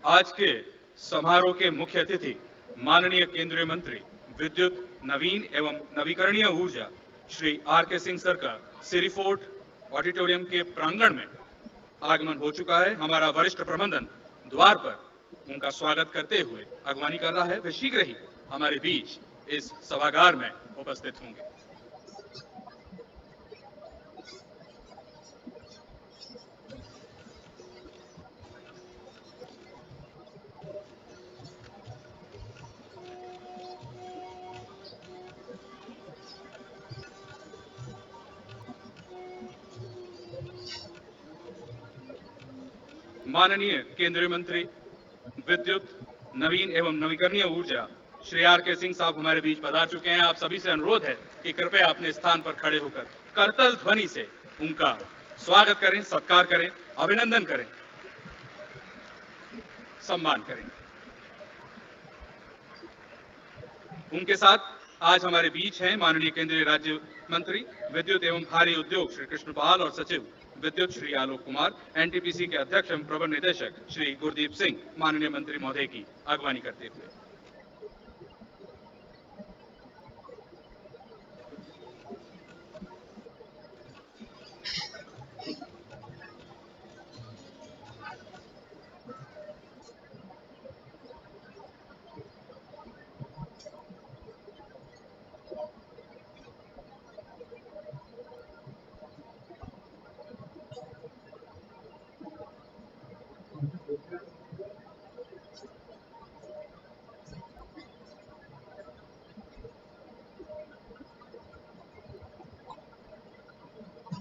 आज के समारोह के मुख्य अतिथि माननीय केंद्रीय मंत्री विद्युत, नवीन एवं नवीकरणीय ऊर्जा श्री आर के सिंह सर का सिरी फोर्ट ऑडिटोरियम के प्रांगण में आगमन हो चुका है। हमारा वरिष्ठ प्रबंधन द्वार पर उनका स्वागत करते हुए अगवानी कर रहा है। वे शीघ्र ही हमारे बीच इस सभागार में उपस्थित होंगे। माननीय केंद्रीय मंत्री विद्युत, नवीन एवं नवीकरणीय ऊर्जा श्री आर के सिंह साहब हमारे बीच पधार चुके हैं। आप सभी से अनुरोध है कि कृपया अपने स्थान पर खड़े होकर करतल ध्वनि से उनका स्वागत करें, सत्कार करें, अभिनंदन करें, सम्मान करें। उनके साथ आज हमारे बीच हैं माननीय केंद्रीय राज्य मंत्री विद्युत एवं भारी उद्योग श्री कृष्णपाल और सचिव विद्युत श्री आलोक कुमार, एनटीपीसी के अध्यक्ष एवं प्रबंध निदेशक श्री गुरदीप सिंह माननीय मंत्री महोदय की अगवानी करते हुए।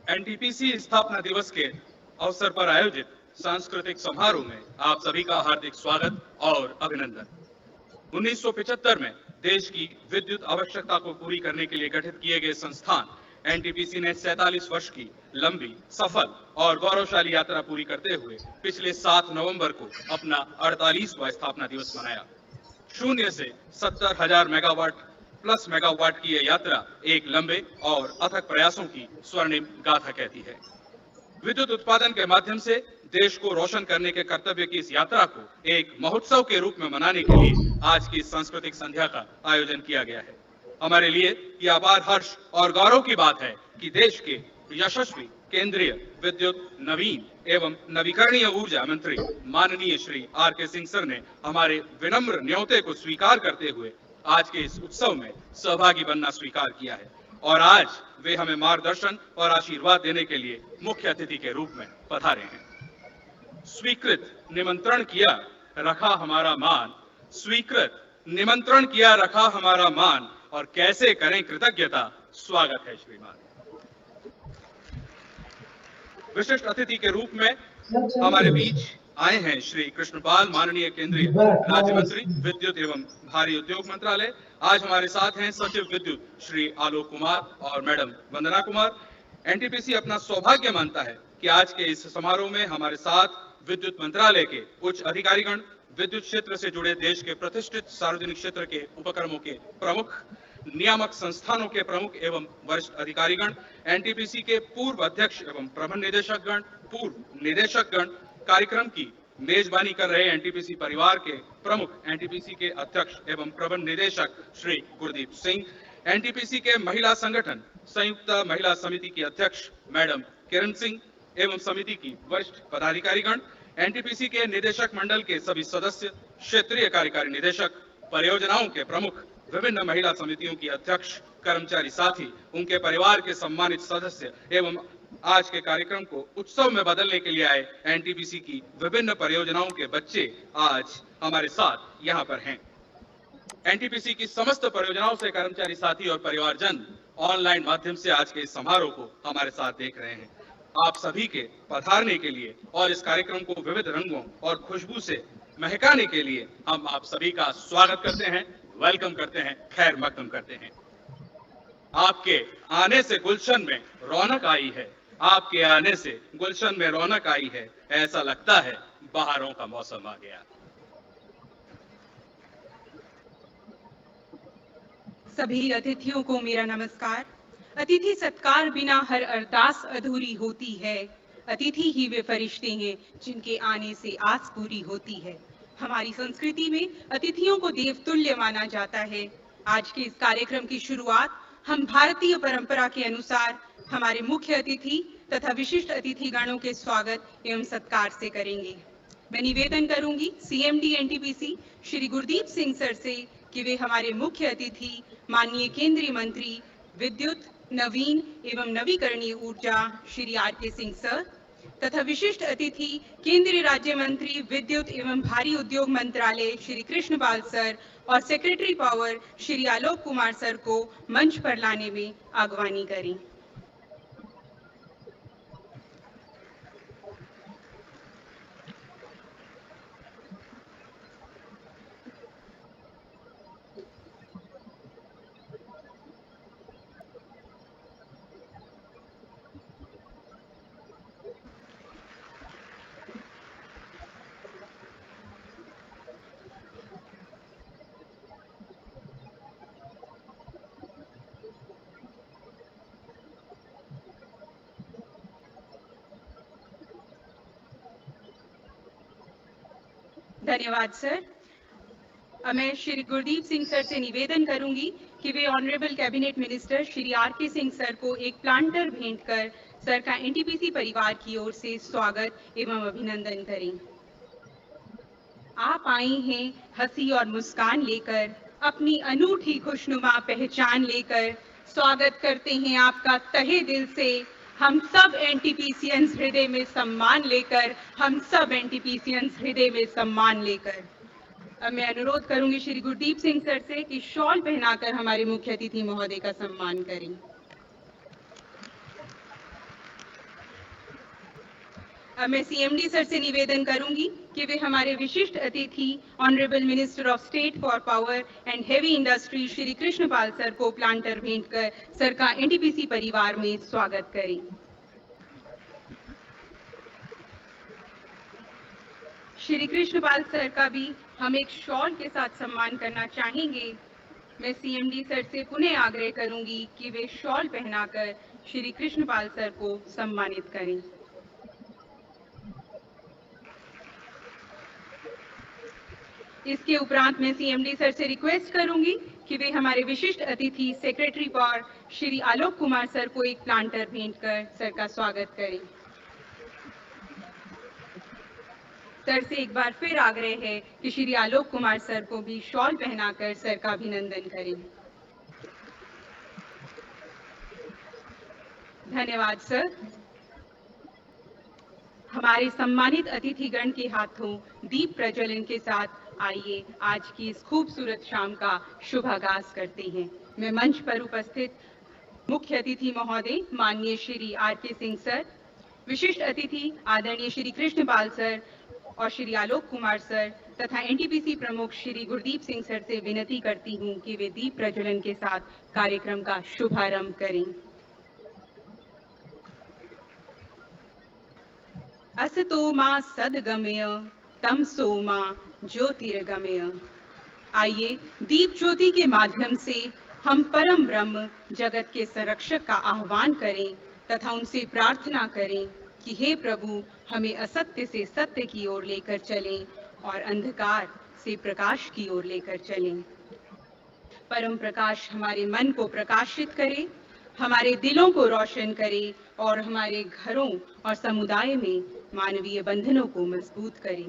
एनटीपीसी स्थापना दिवस के अवसर पर आयोजित सांस्कृतिक समारोह में आप सभी का हार्दिक स्वागत और अभिनंदन। 1975 में देश की विद्युत आवश्यकता को पूरी करने के लिए गठित किए गए संस्थान एनटीपीसी ने 47 वर्ष की लंबी, सफल और गौरवशाली यात्रा पूरी करते हुए पिछले 7 नवंबर को अपना 48वां स्थापना दिवस मनाया। शून्य से 70,000 मेगावाट प्लस मेगावाट की यह यात्रा एक लंबे और अथक प्रयासों की स्वर्णिम गाथा कहती है। विद्युत उत्पादन के माध्यम से देश को रोशन करने के कर्तव्य की इस यात्रा को एक महोत्सव के रूप में मनाने के लिए आज की सांस्कृतिक संध्या का आयोजन किया गया है। हमारे लिए यह अपार हर्ष और गौरव की बात है कि देश के यशस्वी केंद्रीय विद्युत, नवीन एवं नवीकरणीय ऊर्जा मंत्री माननीय श्री आर के सिंह सर ने हमारे विनम्र न्योते को स्वीकार करते हुए आज के इस उत्सव में सहभागी बनना स्वीकार किया है और आज वे हमें मार्गदर्शन और आशीर्वाद देने के लिए मुख्य अतिथि के रूप में पधारे हैं। स्वीकृत निमंत्रण किया रखा हमारा मान, स्वीकृत निमंत्रण किया रखा हमारा मान, और कैसे करें कृतज्ञता। स्वागत है श्रीमान। विशिष्ट अतिथि के रूप में हमारे बीच आए हैं श्री कृष्णपाल, माननीय केंद्रीय राज्य मंत्री विद्युत एवं भारी उद्योग मंत्रालय। आज हमारे साथ हैं सचिव विद्युत श्री आलोक कुमार और मैडम वंदना कुमार। एनटीपीसी अपना सौभाग्य मानता है कि आज के इस समारोह में हमारे साथ विद्युत मंत्रालय के उच्च अधिकारीगण, विद्युत क्षेत्र से जुड़े देश के प्रतिष्ठित सार्वजनिक क्षेत्र के उपक्रमों के प्रमुख, नियामक संस्थानों के प्रमुख एवं वरिष्ठ अधिकारीगण, एनटीपीसी के पूर्व अध्यक्ष एवं प्रबंध निदेशकगण, पूर्व निदेशकगण, कार्यक्रम की मेजबानी कर रहे एनटीपीसी परिवार के प्रमुख एनटीपीसी के अध्यक्ष एवं प्रबंध निदेशक श्री गुरदीप सिंह, एनटीपीसी के महिला संगठन संयुक्त महिला समिति की अध्यक्ष मैडम किरण सिंह एवं समिति की वरिष्ठ पदाधिकारीगण, एनटीपीसी के निदेशक मंडल के सभी सदस्य, क्षेत्रीय कार्यकारी निदेशक, परियोजनाओं के प्रमुख, विभिन्न महिला समितियों की अध्यक्ष, कर्मचारी साथी, उनके परिवार के सम्मानित सदस्य एवं आज के कार्यक्रम को उत्सव में बदलने के लिए आए एनटीपीसी की विभिन्न परियोजनाओं के बच्चे आज हमारे साथ यहाँ पर हैं। एनटीपीसी की समस्त परियोजनाओं से कर्मचारी साथी और परिवारजन ऑनलाइन माध्यम से आज के इस समारोह को हमारे साथ देख रहे हैं। आप सभी के पधारने के लिए और इस कार्यक्रम को विविध रंगों और खुशबू से महकाने के लिए हम आप सभी का स्वागत करते हैं, वेलकम करते हैं, खैर मकदम करते हैं। आपके आने से गुलशन में रौनक आई है, आपके आने से गुलशन में रौनक आई है, ऐसा लगता है बहारों का मौसम आ गया। सभी अतिथियों को मेरा नमस्कार। अतिथि सत्कार बिना हर अरदास अधूरी होती है। अतिथि ही वे फरिश्ते हैं जिनके आने से आस पूरी होती है। हमारी संस्कृति में अतिथियों को देवतुल्य माना जाता है। आज के इस कार्यक्रम की शुरुआत हम भारतीय परंपरा के अनुसार हमारे मुख्य अतिथि तथा विशिष्ट अतिथि गणों के स्वागत एवं सत्कार से करेंगे। मैं निवेदन करूंगी CMD NTPC Shri Gurdeep Singh sir से कि वे हमारे मुख्य अतिथि माननीय केंद्रीय मंत्री विद्युत, नवीन एवं नवीकरणीय ऊर्जा श्री आर.के. सिंह सर तथा विशिष्ट अतिथि केंद्रीय राज्य मंत्री विद्युत एवं भारी उद्योग मंत्रालय श्री कृष्णपाल सर और secretary power Shri Alok Kumar sir को मंच पर लाने में आगवानी करें। धन्यवाद सर। मैं श्री गुरदीप सिंह सर से निवेदन करूंगी कि वे honourable cabinet minister Shri R K. Singh sir को एक प्लांटर भेंट कर सर का एनटीपीसी परिवार की ओर से स्वागत एवं अभिनंदन करें। आप आई हैं हंसी और मुस्कान लेकर, अपनी अनूठी खुशनुमा पहचान लेकर। स्वागत करते हैं आपका तहे दिल से हम सब एनटीपीसीएंस हृदय में सम्मान लेकर, हम सब एनटीपीसीएंस हृदय में सम्मान लेकर। अब मैं अनुरोध करूंगी श्री गुरदीप सिंह सर से कि शॉल पहनाकर हमारे मुख्य अतिथि महोदय का सम्मान करें। अब मैं सीएमडी सर से निवेदन करूंगी कि वे हमारे विशिष्ट अतिथि honourable minister of state for power and heavy industry Shri Krishnapal sir को प्लांटर भेंट कर सर का एनटीपीसी परिवार में स्वागत करें। श्री कृष्णपाल सर का भी हम एक शॉल के साथ सम्मान करना चाहेंगे। मैं सीएमडी सर से पुनः आग्रह करूंगी कि वे शॉल पहनाकर श्री कृष्णपाल सर को सम्मानित करें। इसके उपरांत मैं सीएमडी सर से रिक्वेस्ट करूंगी कि वे हमारे विशिष्ट अतिथि secretary power Shri Alok Kumar sir को एक प्लांटर भेंट कर सर का स्वागत करें। सर से एक बार फिर आग्रह है कि श्री आलोक कुमार सर को भी शॉल पहनाकर सर का अभिनंदन करें। धन्यवाद सर। हमारे सम्मानित अतिथिगण के हाथों दीप प्रज्वलन के साथ आइए आज की इस खूबसूरत शाम का शुभ आगाज करते हैं। मैं मंच पर उपस्थित मुख्य अतिथि महोदय माननीय श्री आर.के. सिंह सर, विशिष्ट अतिथि आदरणीय श्री कृष्णपाल सर और श्री आलोक कुमार सर तथा एनटीपीसी प्रमुख श्री गुरदीप सिंह सर से विनती करती हूं कि वे दीप प्रज्वलन के साथ कार्यक्रम का शुभारंभ करें। असतो मा सद्गमय तमसो मा ज्योतिर्गमय। आइए दीप ज्योति के माध्यम से हम परम ब्रह्म जगत के संरक्षक का आह्वान करें तथा उनसे प्रार्थना करें कि हे प्रभु हमें असत्य से सत्य की ओर लेकर चलें और अंधकार से प्रकाश की ओर लेकर चलें। परम प्रकाश हमारे मन को प्रकाशित करे, हमारे दिलों को रोशन करे और हमारे घरों और समुदाय में मानवीय बंधनों को मजबूत करे।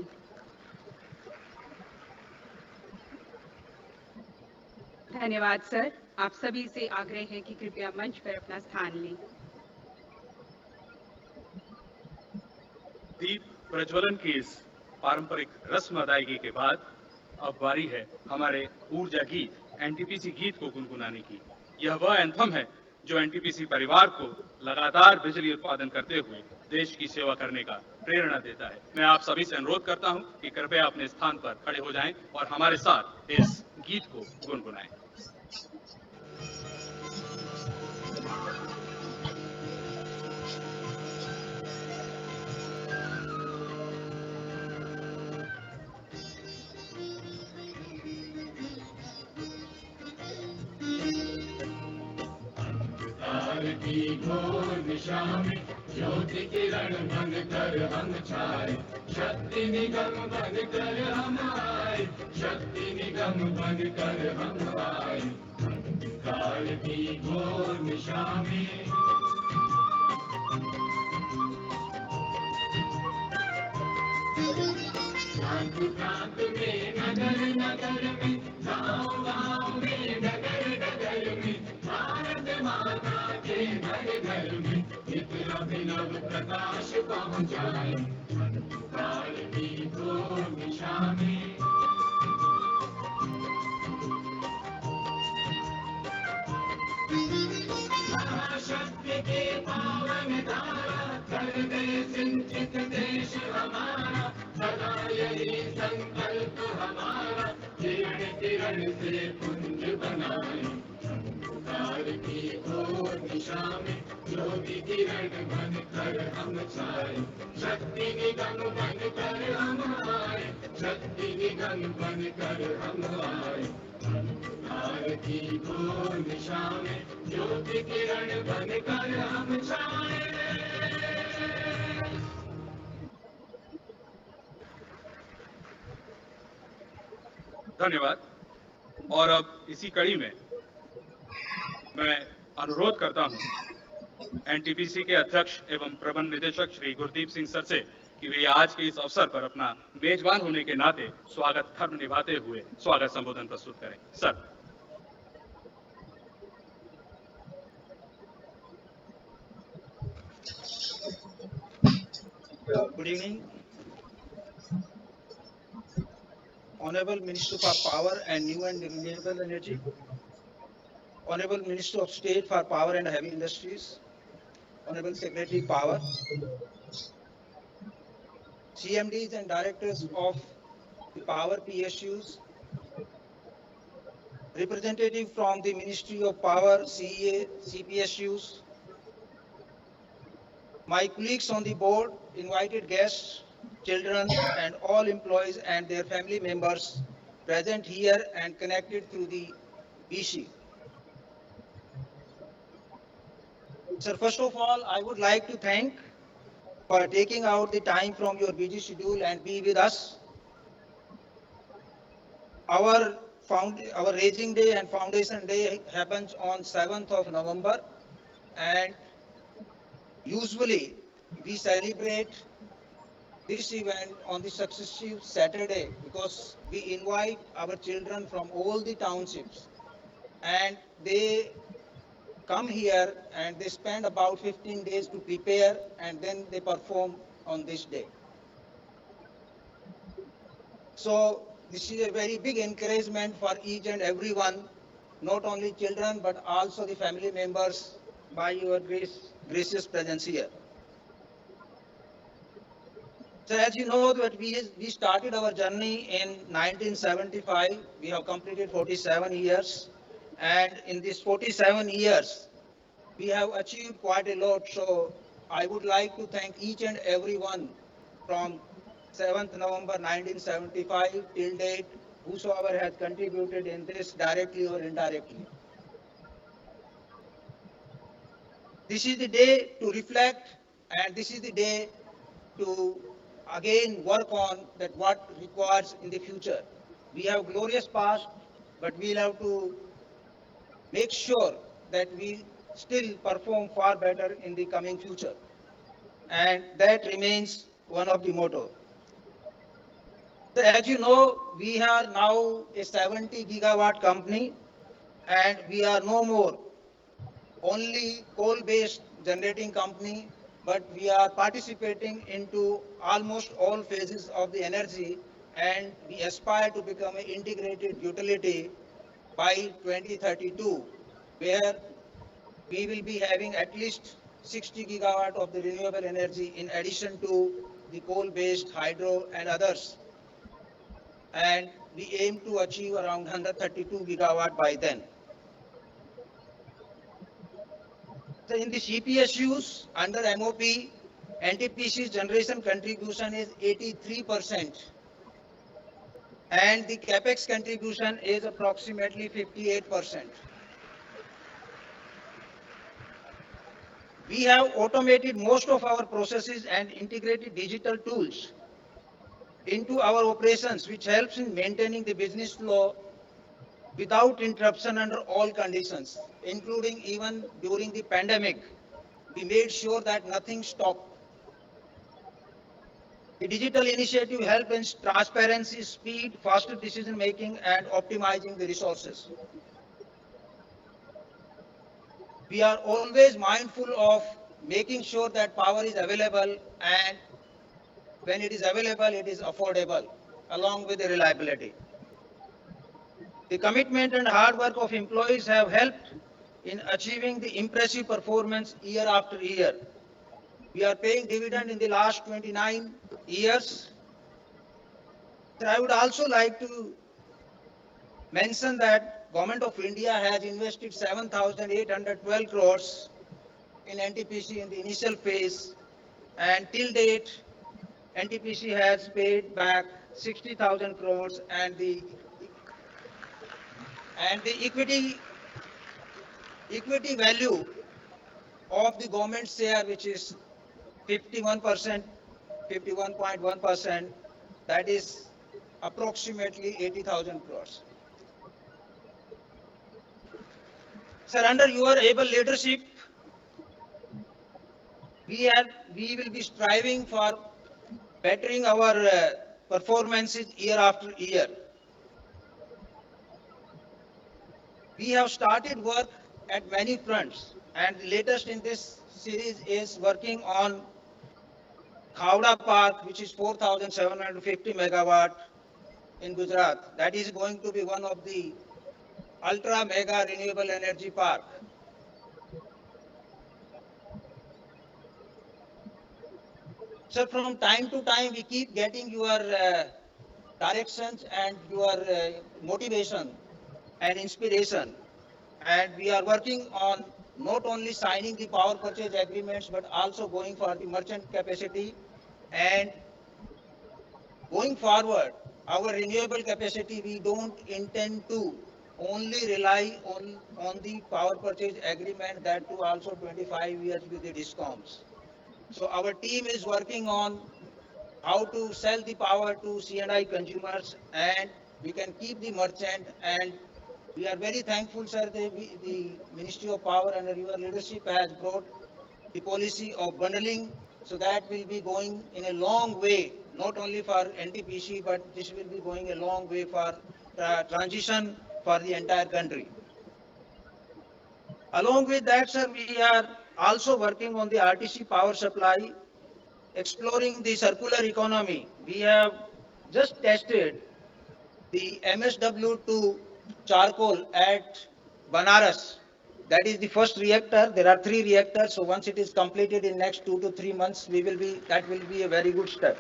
धन्यवाद सर। आप सभी से आग्रह है कि कृपया मंच पर अपना स्थान लें। दीप प्रज्वलन की इस पारंपरिक रस्म अदायगी के बाद अब बारी है हमारे ऊर्जा गीत एनटीपीसी गीत को गुनगुनाने की। यह वह एंथम है जो एनटीपीसी परिवार को लगातार बिजली उत्पादन करते हुए देश की सेवा करने का प्रेरणा देता है। मैं आप सभी से अनुरोध करता हूं कि कृपया अपने स्थान पर खड़े हो जाएं और हमारे साथ इस गीत को गुनगुनाएं। की घोर निशा में ज्योति किरण भंग कर हम छाए। शक्ति निगम बनकर हम आए, शक्ति निगम बनकर हम आए, अंधकार की घोर निशा में। प्रांत प्रांत में, नगर नगर में, गाँव गाँव में, डगर डगर में, भारत माता के घर घर में एक अभिनव प्रकाश पहुँचाए, अंधकार की घोर निशा में। महाशक्ति के पावन धारा कर दे सिंचित देश हमारा, सदा यही संकल्प हमारा, किरण किरण से पुंज बनाए, अंधकार की घोर दिशा में ज्योति किरण बनकर हम छाए, शक्ति निगम बनकर हम आए, शक्ति निगम बनकर हम आए, अंधकार की घोर दिशा में ज्योति किरण बनकर हम छाए। धन्यवाद। और अब इसी कड़ी में मैं अनुरोध करता हूं एनटीपीसी के अध्यक्ष एवं प्रबंध निदेशक श्री गुरदीप सिंह सर से कि वे आज के इस अवसर पर अपना मेजबान होने के नाते स्वागत धर्म निभाते हुए स्वागत संबोधन प्रस्तुत करें। Sir. Good evening. Honorable Minister for Power and New and Renewable Energy, Honorable Minister of State for Power and Heavy Industries, Honorable Secretary Power, CMDs and Directors of the Power PSUs, representative from the Ministry of Power, CEA, CPSUs, my colleagues on the board, invited guests, children, and all employees and their family members present here and connected through the BC. Sir, first of all, I would like to thank for taking out the time from your busy schedule and be with us. Our raising day and foundation day happens on 7th of November, and usually we celebrate this event on the successive Saturday because we invite our children from all the townships and they come here and they spend about 15 days to prepare and then they perform on this day. So this is a very big encouragement for each and everyone, not only children but also the family members by your gracious presence here. So as you know that we started our journey in 1975. We have completed 47 years. And in these 47 years, we have achieved quite a lot. So I would like to thank each and everyone from 7th November 1975 till date, whosoever has contributed in this directly or indirectly. This is the day to reflect, and this is the day to again work on that what requires in the future. We have glorious past, but we'll have to make sure that we still perform far better in the coming future. And that remains one of the motto. So as you know, we are now a 70 gigawatt company, and we are no more only coal-based generating company, but we are participating into almost all phases of the energy, and we aspire to become an integrated utility by 2032, where we will be having at least 60 gigawatt of the renewable energy in addition to the coal-based hydro and others. And we aim to achieve around 132 gigawatt by then. So in the CPSUs under MOP, NTPC's generation contribution is 83%, and the capex contribution is approximately 58%. We have automated most of our processes and integrated digital tools. into our operations, which helps in maintaining the business flow without interruption under all conditions, including even during the pandemic. We made sure that nothing stopped. The digital initiative helped in transparency, speed, faster decision making, and optimizing the resources. We are always mindful of making sure that power is available, and when it is available, it is affordable, along with the reliability. The commitment and hard work of employees have helped in achieving the impressive performance year after year. We are paying dividend in the last 29 years. So I would also like to mention that Government of India has invested 7,812 crores in NTPC in the initial phase, and till date, NTPC has paid back 60,000 crores, and the equity value of the government share, which is 51%, 51.1%, that is approximately 80,000 crores. Sir, under your able leadership, we will be striving for bettering our performances year after year. We have started work at many fronts, and the latest in this series is working on Khavda Park, which is 4,750 megawatt in Gujarat. That is going to be one of the ultra mega renewable energy park. So from time to time, we keep getting your directions and your motivation and inspiration. And we are working on not only signing the power purchase agreements, but also going for the merchant capacity. And going forward, our renewable capacity, we don't intend to only rely on the power purchase agreement, that too also 25 years with the DISCOMs. So our team is working on how to sell the power to C&I consumers, and we can keep the merchant. And we are very thankful, sir, the Ministry of Power under your leadership has brought the policy of bundling, so that will be going in a long way, not only for NTPC, but this will be going a long way for transition for the entire country. Along with that, sir, we are also working on the RTC power supply, exploring the circular economy. We have just tested the MSW2 charcoal at Banaras. That is the first reactor. There are 3 reactors. So once it is completed in next 2 to 3 months, that will be a very good step.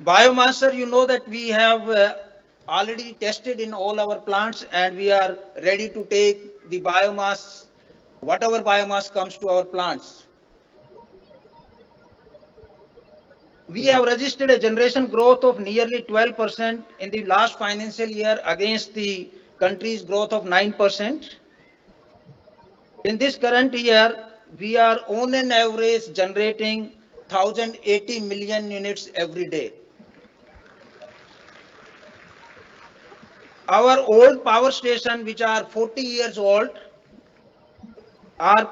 Biomass, sir, you know that we have already tested in all our plants, and we are ready to take the biomass, whatever biomass comes to our plants. We have registered a generation growth of nearly 12% in the last financial year against the country's growth of 9%. In this current year, we are on an average generating 1,080 million units every day. Our old power stations, which are 40 years old, are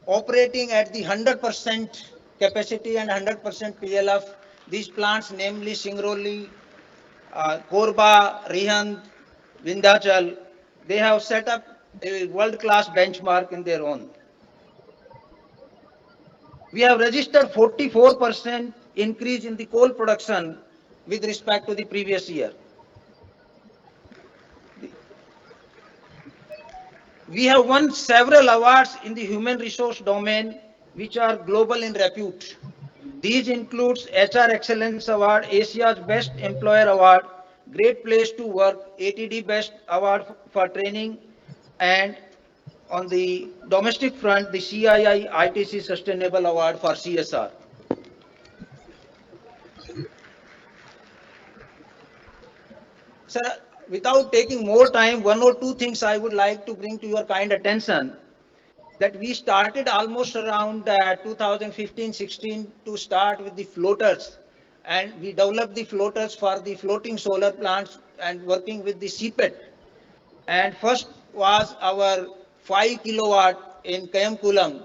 operating at the 100% capacity and 100% PLF. These plants, namely Singrauli, Korba, Rihand, Vindhyachal, they have set up a world-class benchmark in their own. We have registered 44% increase in the coal production with respect to the previous year. We have won several awards in the human resource domain, which are global in repute. These includes HR Excellence Award, Asia's Best Employer Award, Great Place to Work, ATD Best Award for Training, and on the domestic front, the CII ITC Sustainable Award for CSR. Sir, without taking more time, 1 or 2 things I would like to bring to your kind attention. that we started almost around 2015-16 to start with the floaters, and we developed the floaters for the floating solar plants and working with the CPET. And first was our 5 kilowatt in Kayamkulam,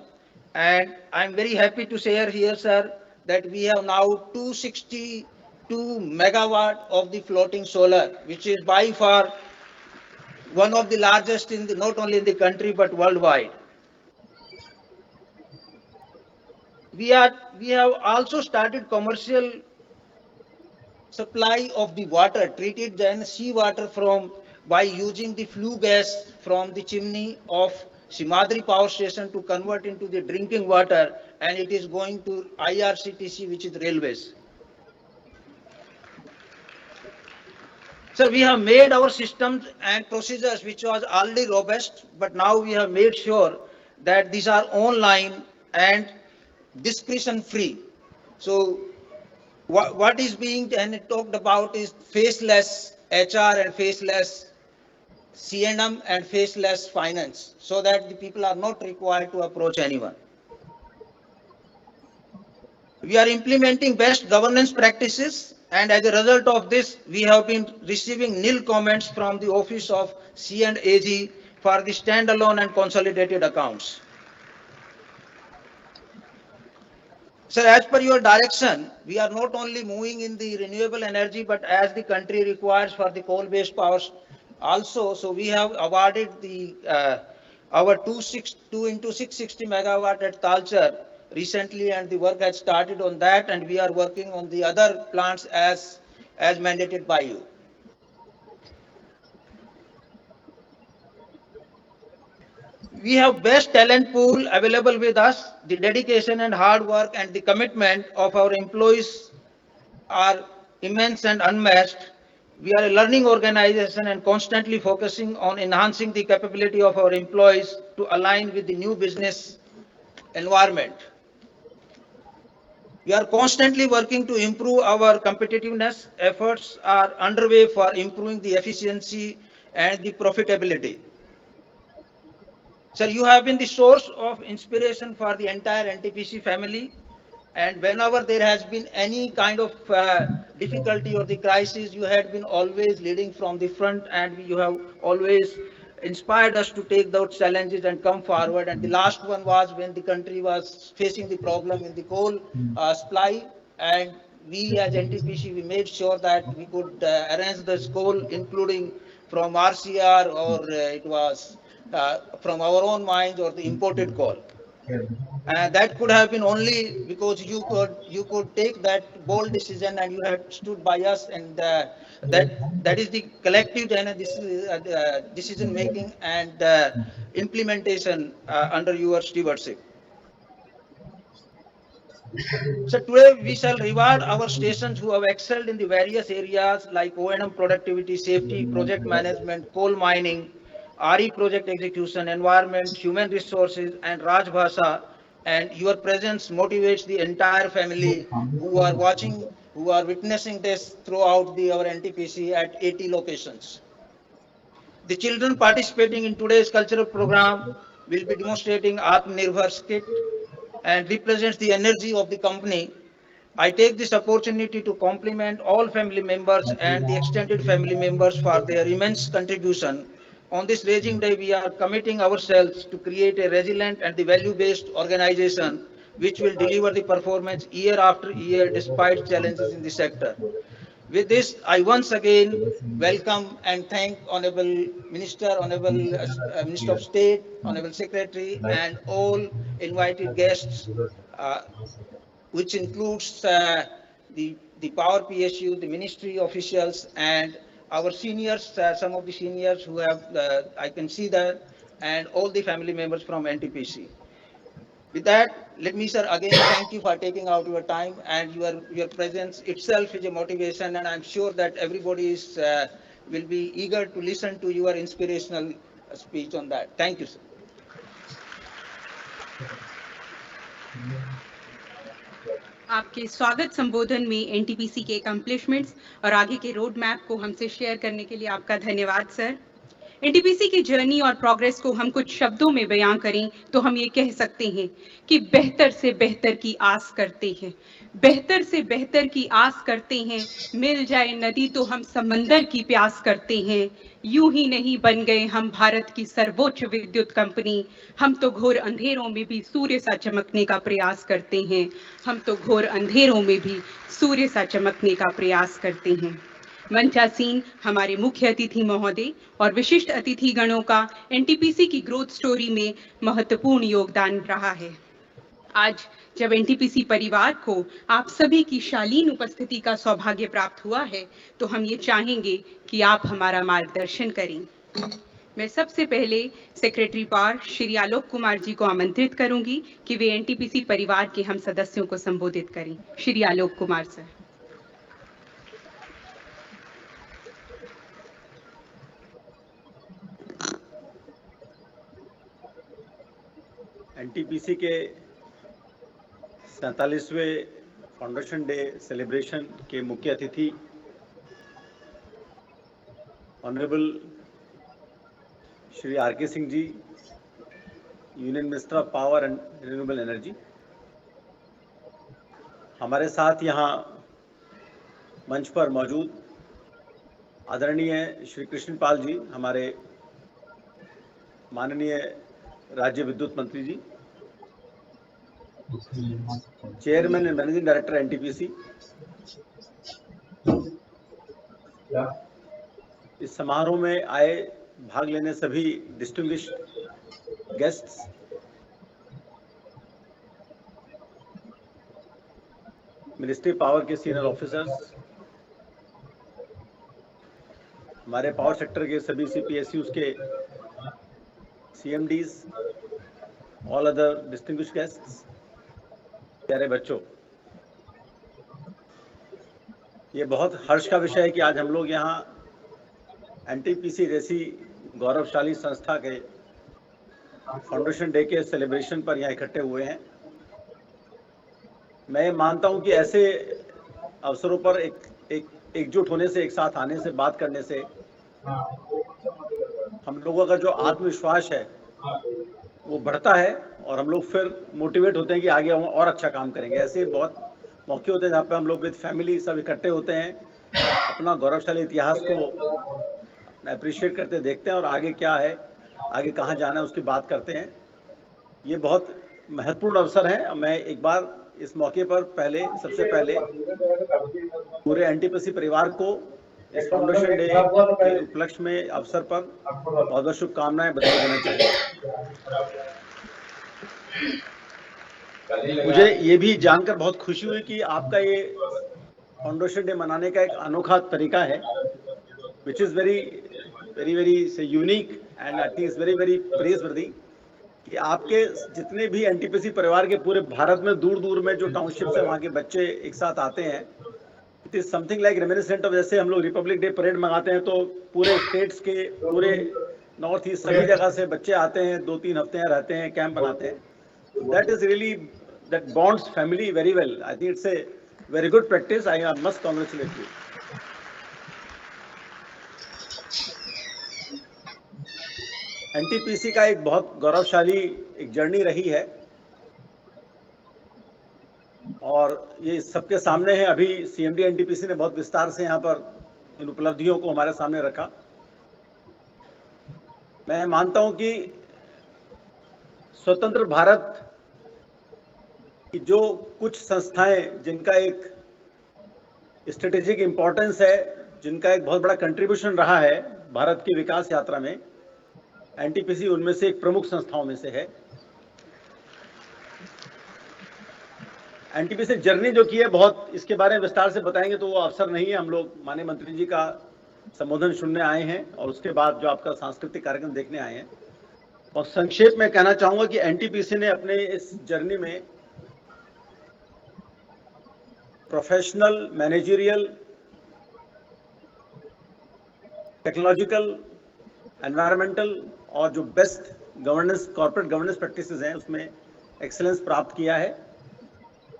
and I'm very happy to share here, sir, that we have now 262 megawatt of the floating solar, which is by far one of the largest in the, not only in the country but worldwide. We have also started commercial supply of the water, treated then seawater from by using the flue gas from the chimney of Simadri power station to convert into the drinking water, and it is going to IRCTC, which is railways. So we have made our systems and procedures which was already robust, but now we have made sure that these are online and discretion free. So what is being talked about is faceless HR and faceless C&M and faceless finance, so that the people are not required to approach anyone. We are implementing best governance practices, and as a result of this, we have been receiving nil comments from the Office of C&AG for the standalone and consolidated accounts. Sir, as per your direction, we are not only moving in the renewable energy, but as the country requires for the coal-based powers also. So we have awarded the our 2 into 660 megawatt at Talcher recently, and the work has started on that, and we are working on the other plants as mandated by you. We have best talent pool available with us. The dedication and hard work and the commitment of our employees are immense and unmatched. We are a learning organization and constantly focusing on enhancing the capability of our employees to align with the new business environment. We are constantly working to improve our competitiveness. Efforts are underway for improving the efficiency and the profitability. Sir, you have been the source of inspiration for the entire NTPC family, and whenever there has been any kind of difficulty or the crisis, you had been always leading from the front, and you have always inspired us to take those challenges and come forward. And the last one was when the country was facing the problem in the coal supply, and we as NTPC, we made sure that we could arrange this coal, including from RCR, or it was from our own mines or the imported coal. And that could have been only because you could take that bold decision, and you had stood by us, and that is the collective decision making and implementation under your stewardship. So today we shall reward our stations who have excelled in the various areas like O&M productivity, safety, project management, coal mining, RE project execution, environment, human resources, and Rajbhasha. And your presence motivates the entire family who are watching, who are witnessing this throughout our NTPC at 80 locations. The children participating in today's cultural program will be demonstrating Atmanirbhar skit and represents the energy of the company. I take this opportunity to compliment all family members and the extended family members for their immense contribution. On this Raging Day, we are committing ourselves to create a resilient and the value-based organization which will deliver the performance year after year despite challenges in the sector. With this, I once again welcome and thank Honorable Minister, Honorable Minister of State, Honorable Secretary, and all invited guests, which includes the Power PSU, the Ministry officials, and our seniors, some of the seniors who have, I can see that, and all the family members from NTPC. With that, let me, sir, again thank you for taking out your time, and your presence itself is a motivation, and I'm sure that everybody is will be eager to listen to your inspirational speech on that. Thank you, sir. आपके स्वागत संबोधन में NTPC के accomplishments और आगे के road map को हमसे शेयर करने के लिए आपका धन्यवाद सर। एनटीपीसी की जर्नी और प्रोग्रेस को हम कुछ शब्दों में बयां करें तो हम ये कह सकते हैं कि बेहतर से बेहतर की आस करते हैं, बेहतर से बेहतर की आस करते हैं। मिल जाए नदी तो हम समंदर की प्यास करते हैं। यूं ही नहीं बन गए हम भारत की सर्वोच्च विद्युत कंपनी, हम तो घोर अंधेरों में भी सूर्य सा चमकने का प्रयास करते हैं। हम तो घोर अंधेरों में भी सूर्य सा चमकने का प्रयास करते हैं। मंचासीन हमारे मुख्य अतिथि महोदय और विशिष्ट अतिथि गणों का एनटीपीसी की ग्रोथ स्टोरी में महत्वपूर्ण योगदान रहा है। आज जब एनटीपीसी परिवार को आप सभी की शालीन उपस्थिति का सौभाग्य प्राप्त हुआ है, तो हम ये चाहेंगे कि आप हमारा मार्गदर्शन करें। मैं सबसे पहले सेक्रेटरी पार श्री आलोक कुमार जी को आमंत्रित करूंगी कि वे एनटीपीसी परिवार के हम सदस्यों को संबोधित करें। श्री आलोक कुमार सर। एनटीपीसी के 47वें फाउंडेशन डे सेलिब्रेशन के मुख्य अतिथि honourable Shri R K. Singh ji, union minister of power and renewable energy, हमारे साथ यहाँ मंच पर मौजूद आदरणीय श्री कृष्णपाल जी, हमारे माननीय राज्य विद्युत मंत्री ji, chairman and managing director NTPC, इस समारोह में आए भाग लेने सभी डिस्टिंग्विश्ड गेस्ट्स, मिनिस्ट्री पावर के सीनियर ऑफिसर्स, हमारे पावर सेक्टर के सभी सीपीएसयूज के CMDs, all other distinguished guests, प्यारे बच्चों, ये बहुत हर्ष का विषय है कि आज हम लोग यहाँ एनटीपीसी जैसी गौरवशाली संस्था के फाउंडेशन डे के सेलिब्रेशन पर यहाँ इकट्ठे हुए हैं। मैं मानता हूँ कि ऐसे अवसरों पर एकजुट होने से, एक साथ आने से, बात करने से हम लोगों का जो आत्मविश्वास है वो बढ़ता है और हम लोग फिर मोटिवेट होते हैं कि आगे हम और अच्छा काम करेंगे। ऐसे बहुत मौके होते हैं जहाँ पे हम लोग विद फैमिली सब इकट्ठे होते हैं, अपना गौरवशाली इतिहास को अप्रिशिएट करते देखते हैं और आगे क्या है, आगे कहाँ जाना है उसकी बात करते हैं। ये बहुत महत्वपूर्ण अवसर है। मैं एक बार इस मौके पर सबसे पहले पूरे एनटीपीसी परिवार को इस फाउंडेशन डे के उपलक्ष्य में अवसर पर बहुत बहुत शुभकामनाएं बधाई देना चाहिए। मुझे ये भी जानकर बहुत खुशी हुई कि आपका ये फाउंडेशन डे मनाने का एक अनोखा तरीका है, विच इज वेरी से unique and I think very प्रेजवर्दी, कि आपके जितने भी एनटीपीसी परिवार के पूरे भारत में दूर दूर में जो टाउनशिप से वहाँ के बच्चे एक साथ आते हैं, it is something like reminiscent of, जैसे हम लोग रिपब्लिक डे परेड मंगाते हैं तो पूरे स्टेट्स के, पूरे नॉर्थ ईस्ट सभी जगह से बच्चे आते हैं, 2-3 हफ्ते यहाँ रहते हैं, कैंप बनाते हैं। That is really, that bonds family very well. I think it's a very good practice. I must congratulate you. NTPC का एक बहुत गौरवशाली एक जर्नी रही है और ये सबके सामने है। अभी सीएमडी एनटीपीसी ने बहुत विस्तार से यहाँ पर इन उपलब्धियों को हमारे सामने रखा। मैं मानता हूँ कि स्वतंत्र भारत की जो कुछ संस्थाएं जिनका एक स्ट्रेटेजिक इम्पोर्टेंस है, जिनका एक बहुत बड़ा कंट्रीब्यूशन रहा है भारत की विकास यात्रा में, एनटीपीसी उनमें से एक प्रमुख संस्थाओं में से है। एनटीपीसी जर्नी जो की है, बहुत इसके बारे में विस्तार से बताएंगे तो वो अवसर नहीं है। हम लोग माननीय मंत्री जी का संबोधन सुनने आए हैं और उसके बाद जो आपका सांस्कृतिक कार्यक्रम देखने आए हैं। और संक्षेप में कहना चाहूंगा कि एनटीपीसी ने अपने इस जर्नी में प्रोफेशनल, मैनेजरियल, टेक्नोलॉजिकल, एनवायरमेंटल और जो best governance, corporate governance practices हैं, उसमें एक्सेलेंस प्राप्त किया है।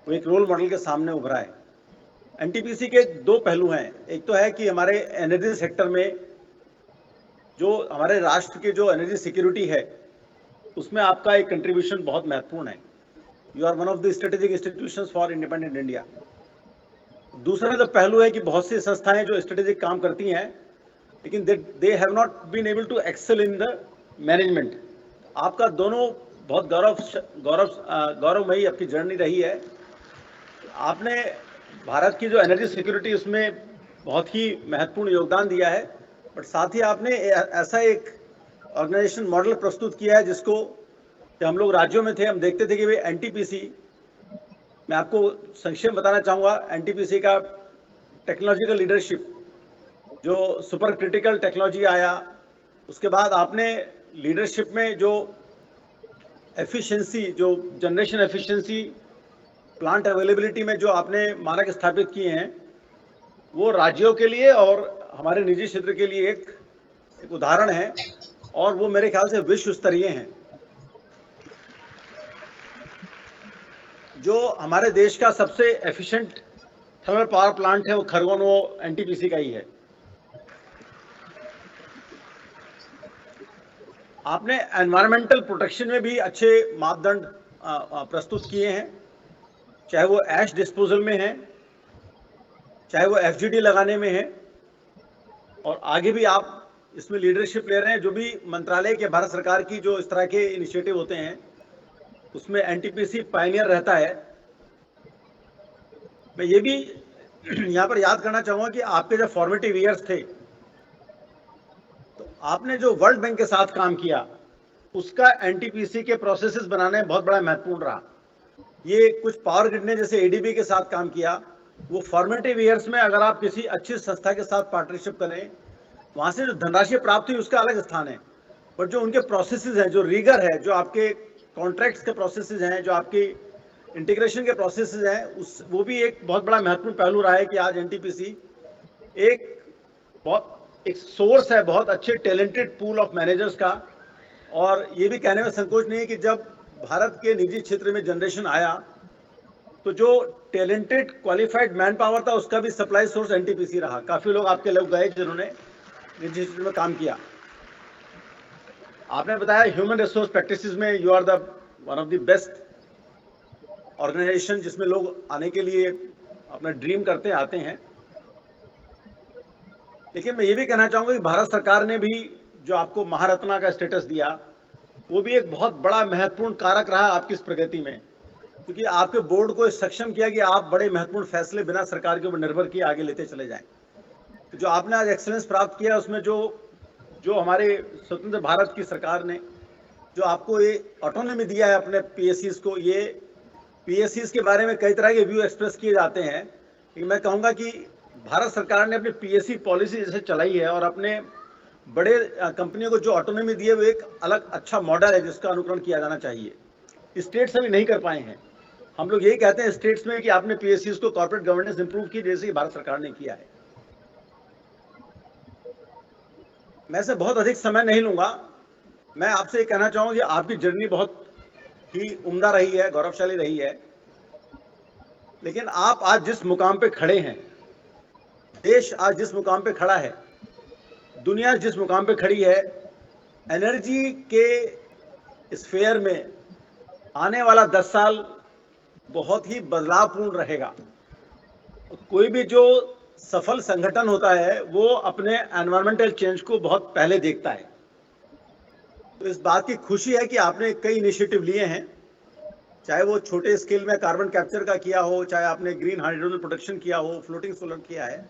वो एक रोल मॉडल के सामने उभरा है। एनटीपीसी के दो पहलू हैं। एक तो है कि हमारे एनर्जी सेक्टर में जो हमारे राष्ट्र की जो एनर्जी सिक्योरिटी है उसमें आपका एक कंट्रीब्यूशन बहुत महत्वपूर्ण है। You are one of the strategic institutions for independent India. दूसरा जो पहलू है कि बहुत सी संस्थाएं जो स्ट्रेटेजिक काम करती हैं लेकिन they have not been able to excel in the management. आपका दोनों बहुत गौरवमयी आपकी जर्नी रही है। आपने भारत की जो एनर्जी सिक्योरिटी उसमें बहुत ही महत्वपूर्ण योगदान दिया है, बट साथ ही आपने ऐसा एक ऑर्गेनाइजेशन मॉडल प्रस्तुत किया है जिसको कि हम लोग राज्यों में थे, हम देखते थे कि भाई एनटीपीसी, मैं आपको संक्षेप बताना चाहूँगा, एनटीपीसी का टेक्नोलॉजिकल लीडरशिप जो सुपर क्रिटिकल टेक्नोलॉजी आया, उसके बाद आपने लीडरशिप में जो एफिशिएंसी, जो जनरेशन एफिशिएंसी, प्लांट अवेलेबिलिटी में जो आपने मानक स्थापित किए हैं वो राज्यों के लिए और हमारे निजी क्षेत्र के लिए एक उदाहरण है और वो मेरे ख्याल से विश्व स्तरीय हैं। जो हमारे देश का सबसे एफिशिएंट थर्मल पावर प्लांट है वो खरगोन, वो एनटीपीसी का ही है। आपने एनवायरमेंटल प्रोटेक्शन में भी अच्छे मापदंड प्रस्तुत किए हैं, चाहे वो ऐश डिस्पोजल में है, चाहे वो एफजीडी लगाने में है, और आगे भी आप इसमें लीडरशिप ले रहे हैं। जो भी मंत्रालय के भारत सरकार की जो इस तरह के इनिशिएटिव होते हैं उसमें एनटीपीसी पायनियर रहता है। मैं ये भी यहाँ पर याद करना चाहूँगा कि आपके जब फॉर्मेटिव ईयर्स थे तो आपने जो वर्ल्ड बैंक के साथ काम किया उसका एनटीपीसी के प्रोसेसेस बनाने में बहुत बड़ा महत्वपूर्ण रहा। ये कुछ पावर ग्रिड ने जैसे एडीबी के साथ काम किया, वो फॉर्मेटिव ईयर्स में अगर आप किसी अच्छी संस्था के साथ पार्टनरशिप करें, वहाँ से जो धनराशि प्राप्त हुई उसका अलग स्थान है, पर जो उनके प्रोसेसेस हैं, जो रीगर है, जो आपके कॉन्ट्रैक्ट्स के प्रोसेसेस हैं, जो आपकी इंटीग्रेशन के प्रोसेसेस हैं, वो भी एक बहुत बड़ा महत्वपूर्ण पहलू रहा है कि आज एनटीपीसी एक सोर्स है बहुत अच्छे टैलेंटेड पूल ऑफ मैनेजर्स का। और ये भी कहने में संकोच नहीं है कि जब भारत के निजी क्षेत्र में जनरेशन आया तो जो टैलेंटेड क्वालिफाइड मैन पावर था उसका भी सप्लाई सोर्स एनटीपीसी रहा। काफी लोग आपके लोग गए जिन्होंने निजी क्षेत्र में काम किया। आपने बताया ह्यूमन रिसोर्स प्रैक्टिसेस में you are the one of the best organization जिसमें लोग आने के लिए अपना ड्रीम करते आते हैं। लेकिन मैं ये भी कहना चाहूँगा कि भारत सरकार ने भी जो आपको महारत्ना का स्टेटस दिया वो भी एक बहुत बड़ा महत्वपूर्ण कारक रहा आपकी इस प्रगति में, क्योंकि आपके बोर्ड को सक्षम किया कि आप बड़े महत्वपूर्ण फैसले बिना सरकार के ऊपर निर्भर किए आगे लेते चले जाएं। तो जो आपने आज एक्सीलेंस प्राप्त किया उसमें जो हमारे स्वतंत्र भारत की सरकार ने जो आपको ये ऑटोनॉमी दिया है अपने पीएससीज को, ये पीएससीज के बारे में कई तरह के व्यू एक्सप्रेस किए जाते हैं, लेकिन मैं कहूँगा कि भारत सरकार ने अपनी पीएससी पॉलिसी जैसे चलाई है और अपने बड़े कंपनियों को जो ऑटोनॉमी दी है वो एक अलग अच्छा मॉडल है जिसका अनुकरण किया जाना चाहिए। स्टेट्स अभी नहीं कर पाए हैं। हम लोग यही कहते हैं स्टेट्स में कि आपने पीएससीज को कॉर्पोरेट गवर्नेंस इंप्रूव की जैसे भारत सरकार ने किया है। मैं से बहुत अधिक समय नहीं लूंगा। मैं आपसे ये कहना चाहूँगा कि आपकी जर्नी बहुत ही उम्दा रही है, गौरवशाली रही है, लेकिन आप आज जिस मुकाम पे खड़े हैं, देश आज जिस मुकाम पे खड़ा है, दुनिया जिस मुकाम पे खड़ी है, एनर्जी के स्फेयर में आने वाला 10 साल बहुत ही बदलावपूर्ण रहेगा। कोई भी जो सफल संगठन होता है वो अपने एनवायरमेंटल चेंज को बहुत पहले देखता है। तो इस बात की खुशी है कि आपने कई इनिशिएटिव लिए हैं, चाहे वो छोटे स्केल में कार्बन कैप्चर का किया हो, चाहे आपने ग्रीन हाइड्रोजन प्रोडक्शन किया हो, फ्लोटिंग सोलर किया है।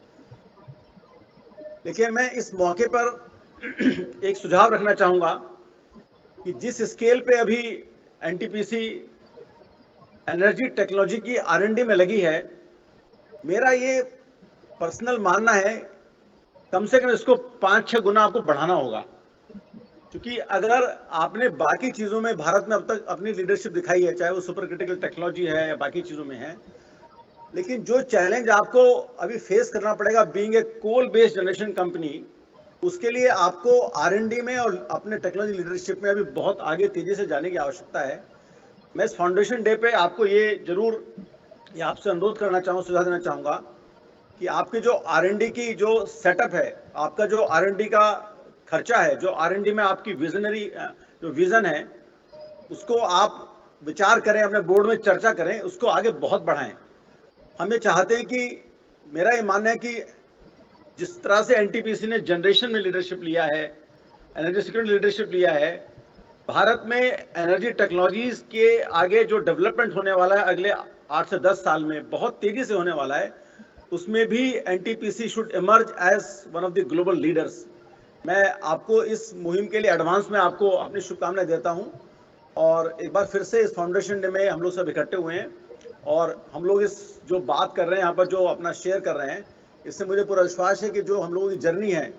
लेकिन मैं इस मौके पर एक सुझाव रखना चाहूँगा कि जिस स्केल पे अभी एनटीपीसी एनर्जी टेक्नोलॉजी की R&D में लगी है, मेरा ये पर्सनल मानना है कम से कम इसको 5-6 गुना आपको बढ़ाना होगा, क्योंकि अगर आपने बाकी चीज़ों में भारत में अब तक अपनी लीडरशिप दिखाई है, चाहे वो सुपर क्रिटिकल टेक्नोलॉजी है या बाकी चीज़ों में है, लेकिन जो चैलेंज आपको अभी फेस करना पड़ेगा being a coal based generation company, उसके लिए आपको R&D में और अपने टेक्नोलॉजी लीडरशिप में अभी बहुत आगे तेजी से जाने की आवश्यकता है। मैं इस फाउंडेशन डे पे आपको ये जरूर आपसे अनुरोध करना चाहूँ, सुझाव देना चाहूँगा कि आपके जो R&D की जो सेटअप है, आपका जो R&D का खर्चा है, जो R&D में आपकी विजनरी जो विजन है, उसको आप विचार करें, अपने बोर्ड में चर्चा करें, उसको आगे बहुत बढ़ाएं। हम ये चाहते हैं कि, मेरा ये मानना है कि जिस तरह से एनटीपीसी ने जनरेशन में लीडरशिप लिया है, एनर्जी सिक्योरिटी लीडरशिप लिया है, भारत में एनर्जी टेक्नोलॉजीज के आगे जो डेवलपमेंट होने वाला है अगले 8 से 10 साल में, बहुत तेजी से होने वाला है, उसमें भी NTPC should emerge as one of the global leaders. मैं आपको इस मुहिम के लिए एडवांस में आपको अपनी शुभकामनाएं देता हूं, और एक बार फिर से इस फाउंडेशन डे में हम लोग सब इकट्ठे हुए हैं, और हम लोग इस जो बात कर रहे हैं यहाँ पर, जो अपना शेयर कर रहे हैं, इससे मुझे पूरा विश्वास है कि जो हम लोगों की जर्नी है,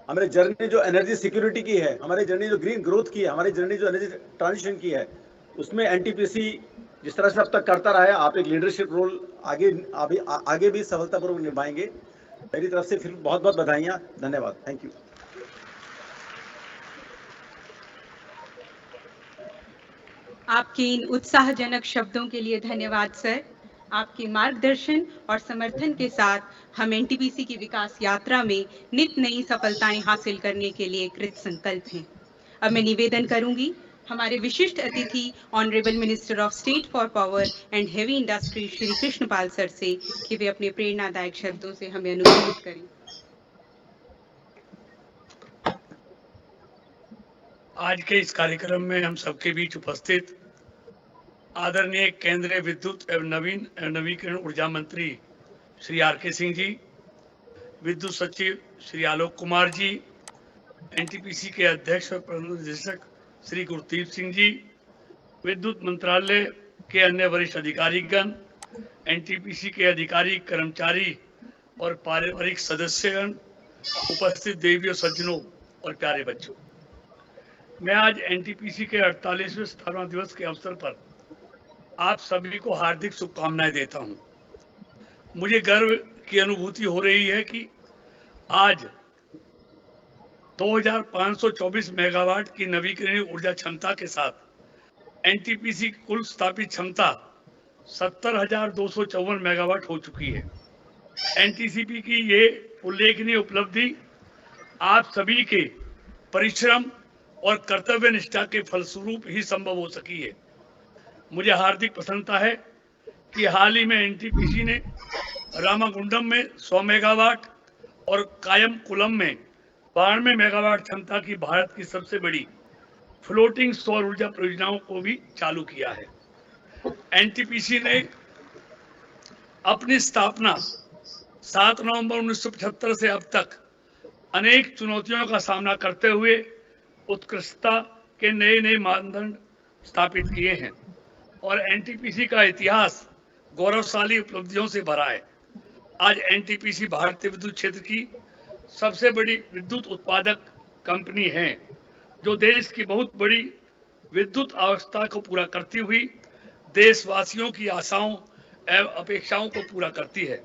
हमारी जर्नी जो एनर्जी सिक्योरिटी की है, हमारी जर्नी जो ग्रीन ग्रोथ की है, हमारी जर्नी जो एनर्जी ट्रांजिशन की है, उसमें एनटीपीसी जिस तरह से अब तक करता रहा है, आप एक लीडरशिप रोल आगे भी सफलतापूर्वक निभाएंगे। मेरी तरफ से फिर बहुत बहुत बधाइयाँ, धन्यवाद, थैंक यू। आपके इन उत्साहजनक शब्दों के लिए धन्यवाद सर। आपके मार्गदर्शन और समर्थन के साथ हम एनटीपीसी की विकास यात्रा में नित नई सफलताएं हासिल करने के लिए कृत संकल्प हैं। अब मैं निवेदन करूंगी हमारे विशिष्ट अतिथि honourable minister of state for power and heavy industry Shri Krishnapal sir से कि वे अपने प्रेरणादायक शब्दों से हमें अनुमोदित करें। आज के इस कार्यक्रम में हम सबके बीच उपस्थित आदरणीय केंद्रीय विद्युत एवं नवीकरण ऊर्जा मंत्री श्री आर.के. सिंह जी, विद्युत सचिव श्री आलोक कुमार जी, एनटीपीसी के अध्यक्ष और प्रबंध निदेशक श्री गुरदीप सिंह जी, विद्युत मंत्रालय के अन्य वरिष्ठ अधिकारीगण, एनटीपीसी के अधिकारी, कर्मचारी और पारिवारिक सदस्यगण, उपस्थित देवियों, सज्जनों और प्यारे बच्चों, मैं आज एनटीपीसी के 48वें स्थापना दिवस के अवसर पर आप सभी को हार्दिक शुभकामनाएं देता हूं। मुझे गर्व की अनुभूति हो रही है कि आज 2524 मेगावाट की नवीकरणीय ऊर्जा क्षमता के साथ एनटीपीसी की कुल स्थापित क्षमता 70,254 मेगावाट हो चुकी है। एनटीपीसी की ये उल्लेखनीय उपलब्धि आप सभी के परिश्रम और कर्तव्य निष्ठा के फलस्वरूप ही संभव हो सकी है। मुझे हार्दिक प्रसन्नता है कि हाल ही में एनटीपीसी ने रामागुंडम में 100 मेगावाट और कायमकुलम में 92 मेगावाट क्षमता की भारत की सबसे बड़ी फ्लोटिंग सौर ऊर्जा परियोजनाओं को भी चालू किया है। एनटीपीसी ने अपनी स्थापना 7 नवंबर 1975 से अब तक अनेक चुनौतियों का सामना करते हुए उत्कृष्टता के नए मानदंड स्थापित किए हैं और एनटीपीसी का इतिहास गौरवशाली उपलब्धियों से भरा है। आज एनटीपीसी भारतीय विद्युत क्षेत्र की सबसे बड़ी विद्युत उत्पादक कंपनी है, जो देश की बहुत बड़ी विद्युत आवश्यकता को पूरा करती हुई देशवासियों की आशाओं एवं अपेक्षाओं को पूरा करती है।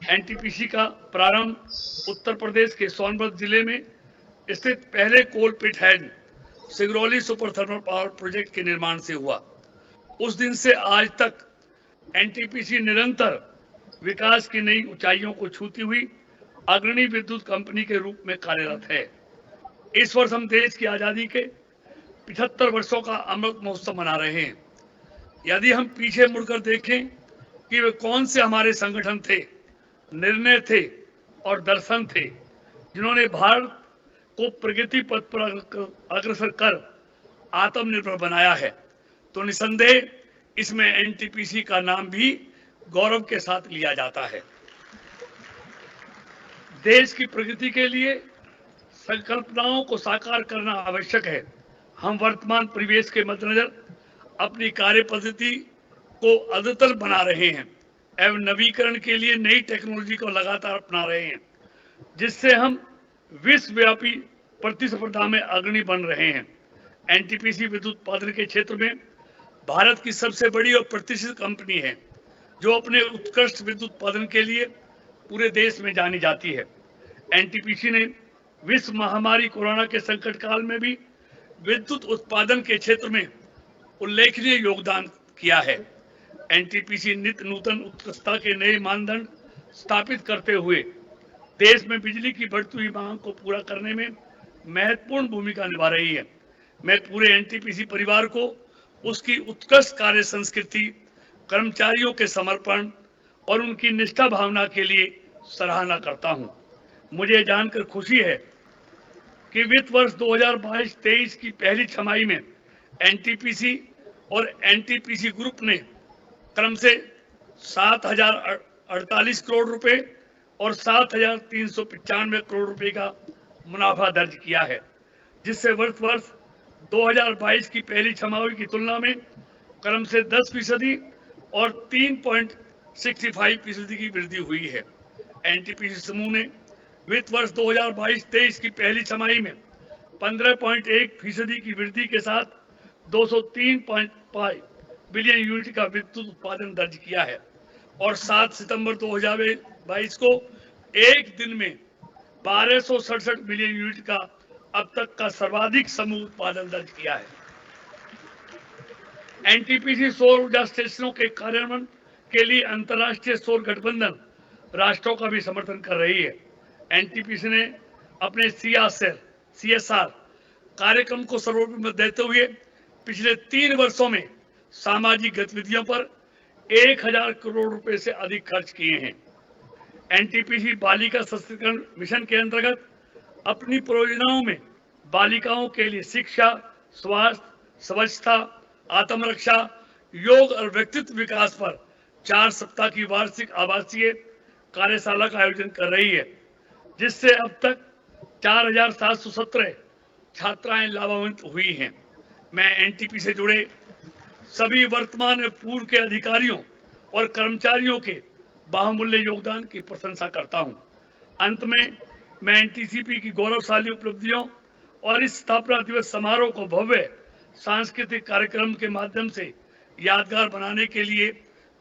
एनटीपीसी का प्रारंभ उत्तर प्रदेश के सोनभद्र जिले में स्थित पहले coal pit head Singrauli super thermal power project के निर्माण से हुआ। उस दिन से आज तक एनटीपीसी निरंतर विकास की नई ऊंचाइयों को छूती हुई अग्रणी विद्युत कंपनी के रूप में कार्यरत है। इस वर्ष हम देश की आजादी के 75 वर्षों का अमृत महोत्सव मना रहे हैं। यदि हम पीछे मुड़कर देखें कि वे कौन से हमारे संगठन थे, निर्णय थे और दर्शन थे जिन्होंने भारत को प्रगति पथ पर अग्रसर कर आत्मनिर्भर बनाया है, तो निसंदेह इसमें एनटीपीसी का नाम भी गौरव के साथ लिया जाता है। देश की प्रगति के लिए संकल्पनाओं को साकार करना आवश्यक है। हम वर्तमान परिवेश के मद्देनजर अपनी कार्य पद्धति को अद्यतन बना रहे हैं एवं नवीकरण के लिए नई टेक्नोलॉजी को लगातार अपना रहे हैं, जिससे हम विश्वव्यापी प्रतिस्पर्धा में अग्रणी बन रहे हैं। एनटीपीसी विद्युत उत्पादन के क्षेत्र में भारत की सबसे बड़ी और प्रतिष्ठित कंपनी है, जो अपने उत्कृष्ट विद्युत उत्पादन के लिए पूरे देश में जानी जाती है। एनटीपीसी ने विश्व महामारी कोरोना के संकट काल में भी विद्युत उत्पादन के क्षेत्र में उल्लेखनीय योगदान किया है। एनटीपीसी नित्य नूतन उत्कृष्टता के नए मानदंड स्थापित करते हुए देश में बिजली की बढ़ती हुई मांग को पूरा करने में महत्वपूर्ण भूमिका निभा रही है। मैं पूरे एनटीपीसी परिवार को उसकी उत्कृष्ट कार्य संस्कृति, कर्मचारियों के समर्पण और उनकी निष्ठा भावना के लिए सराहना करता हूं। मुझे जानकर खुशी है कि वित्त वर्ष 2022-23 की पहली छमाही में एनटीपीसी और एनटीपीसी ग्रुप ने क्रम से 7,048 करोड़ रुपए और 7,395 करोड़ रुपए का मुनाफा दर्ज किया है, जिससे वर्ष 2022 की पहली छमाही की तुलना में क्रम से 10% और 3.65% की वृद्धि हुई है। एनटीपीसी समूह ने वित्त वर्ष 2022-23 की पहली छमाही में 15.1% की वृद्धि के साथ 203.5 बिलियन यूनिट का विद्युत उत्पादन दर्ज किया है और 7 सितंबर 2022 को एक दिन में 1267 मिलियन यूनिट का अब तक का सर्वाधिक समूह उत्पादन दर्ज किया है। एनटीपीसी सौर ऊर्जा स्टेशनों के कार्यान्वयन के लिए अंतर्राष्ट्रीय सौर गठबंधन राष्ट्रों का भी समर्थन कर रही है। एनटीपीसी ने अपने CSR कार्यक्रम को सर्वोपरि देते हुए पिछले 3 वर्षों में सामाजिक गतिविधियों पर 1,000 करोड़ रुपए से अधिक खर्च किए हैं। एनटीपीसी बालिका सशक्तिकरण मिशन के अंतर्गत अपनी परियोजनाओं में बालिकाओं के लिए शिक्षा, स्वास्थ्य, स्वच्छता, आत्मरक्षा, योग और व्यक्तित्व विकास पर 4 सप्ताह की वार्षिक आवासीय कार्यशाला का आयोजन कर रही है, जिससे अब तक 4,717 छात्राएं लाभान्वित हुई हैं। मैं एनटीपी से जुड़े सभी वर्तमान और पूर्व के अधिकारियों और कर्मचारियों के बहुमूल्य योगदान की प्रशंसा करता हूं। अंत में मैं एनटीसीपी की गौरवशाली उपलब्धियों और इस स्थापना दिवस समारोह को भव्य सांस्कृतिक कार्यक्रम के माध्यम से यादगार बनाने के लिए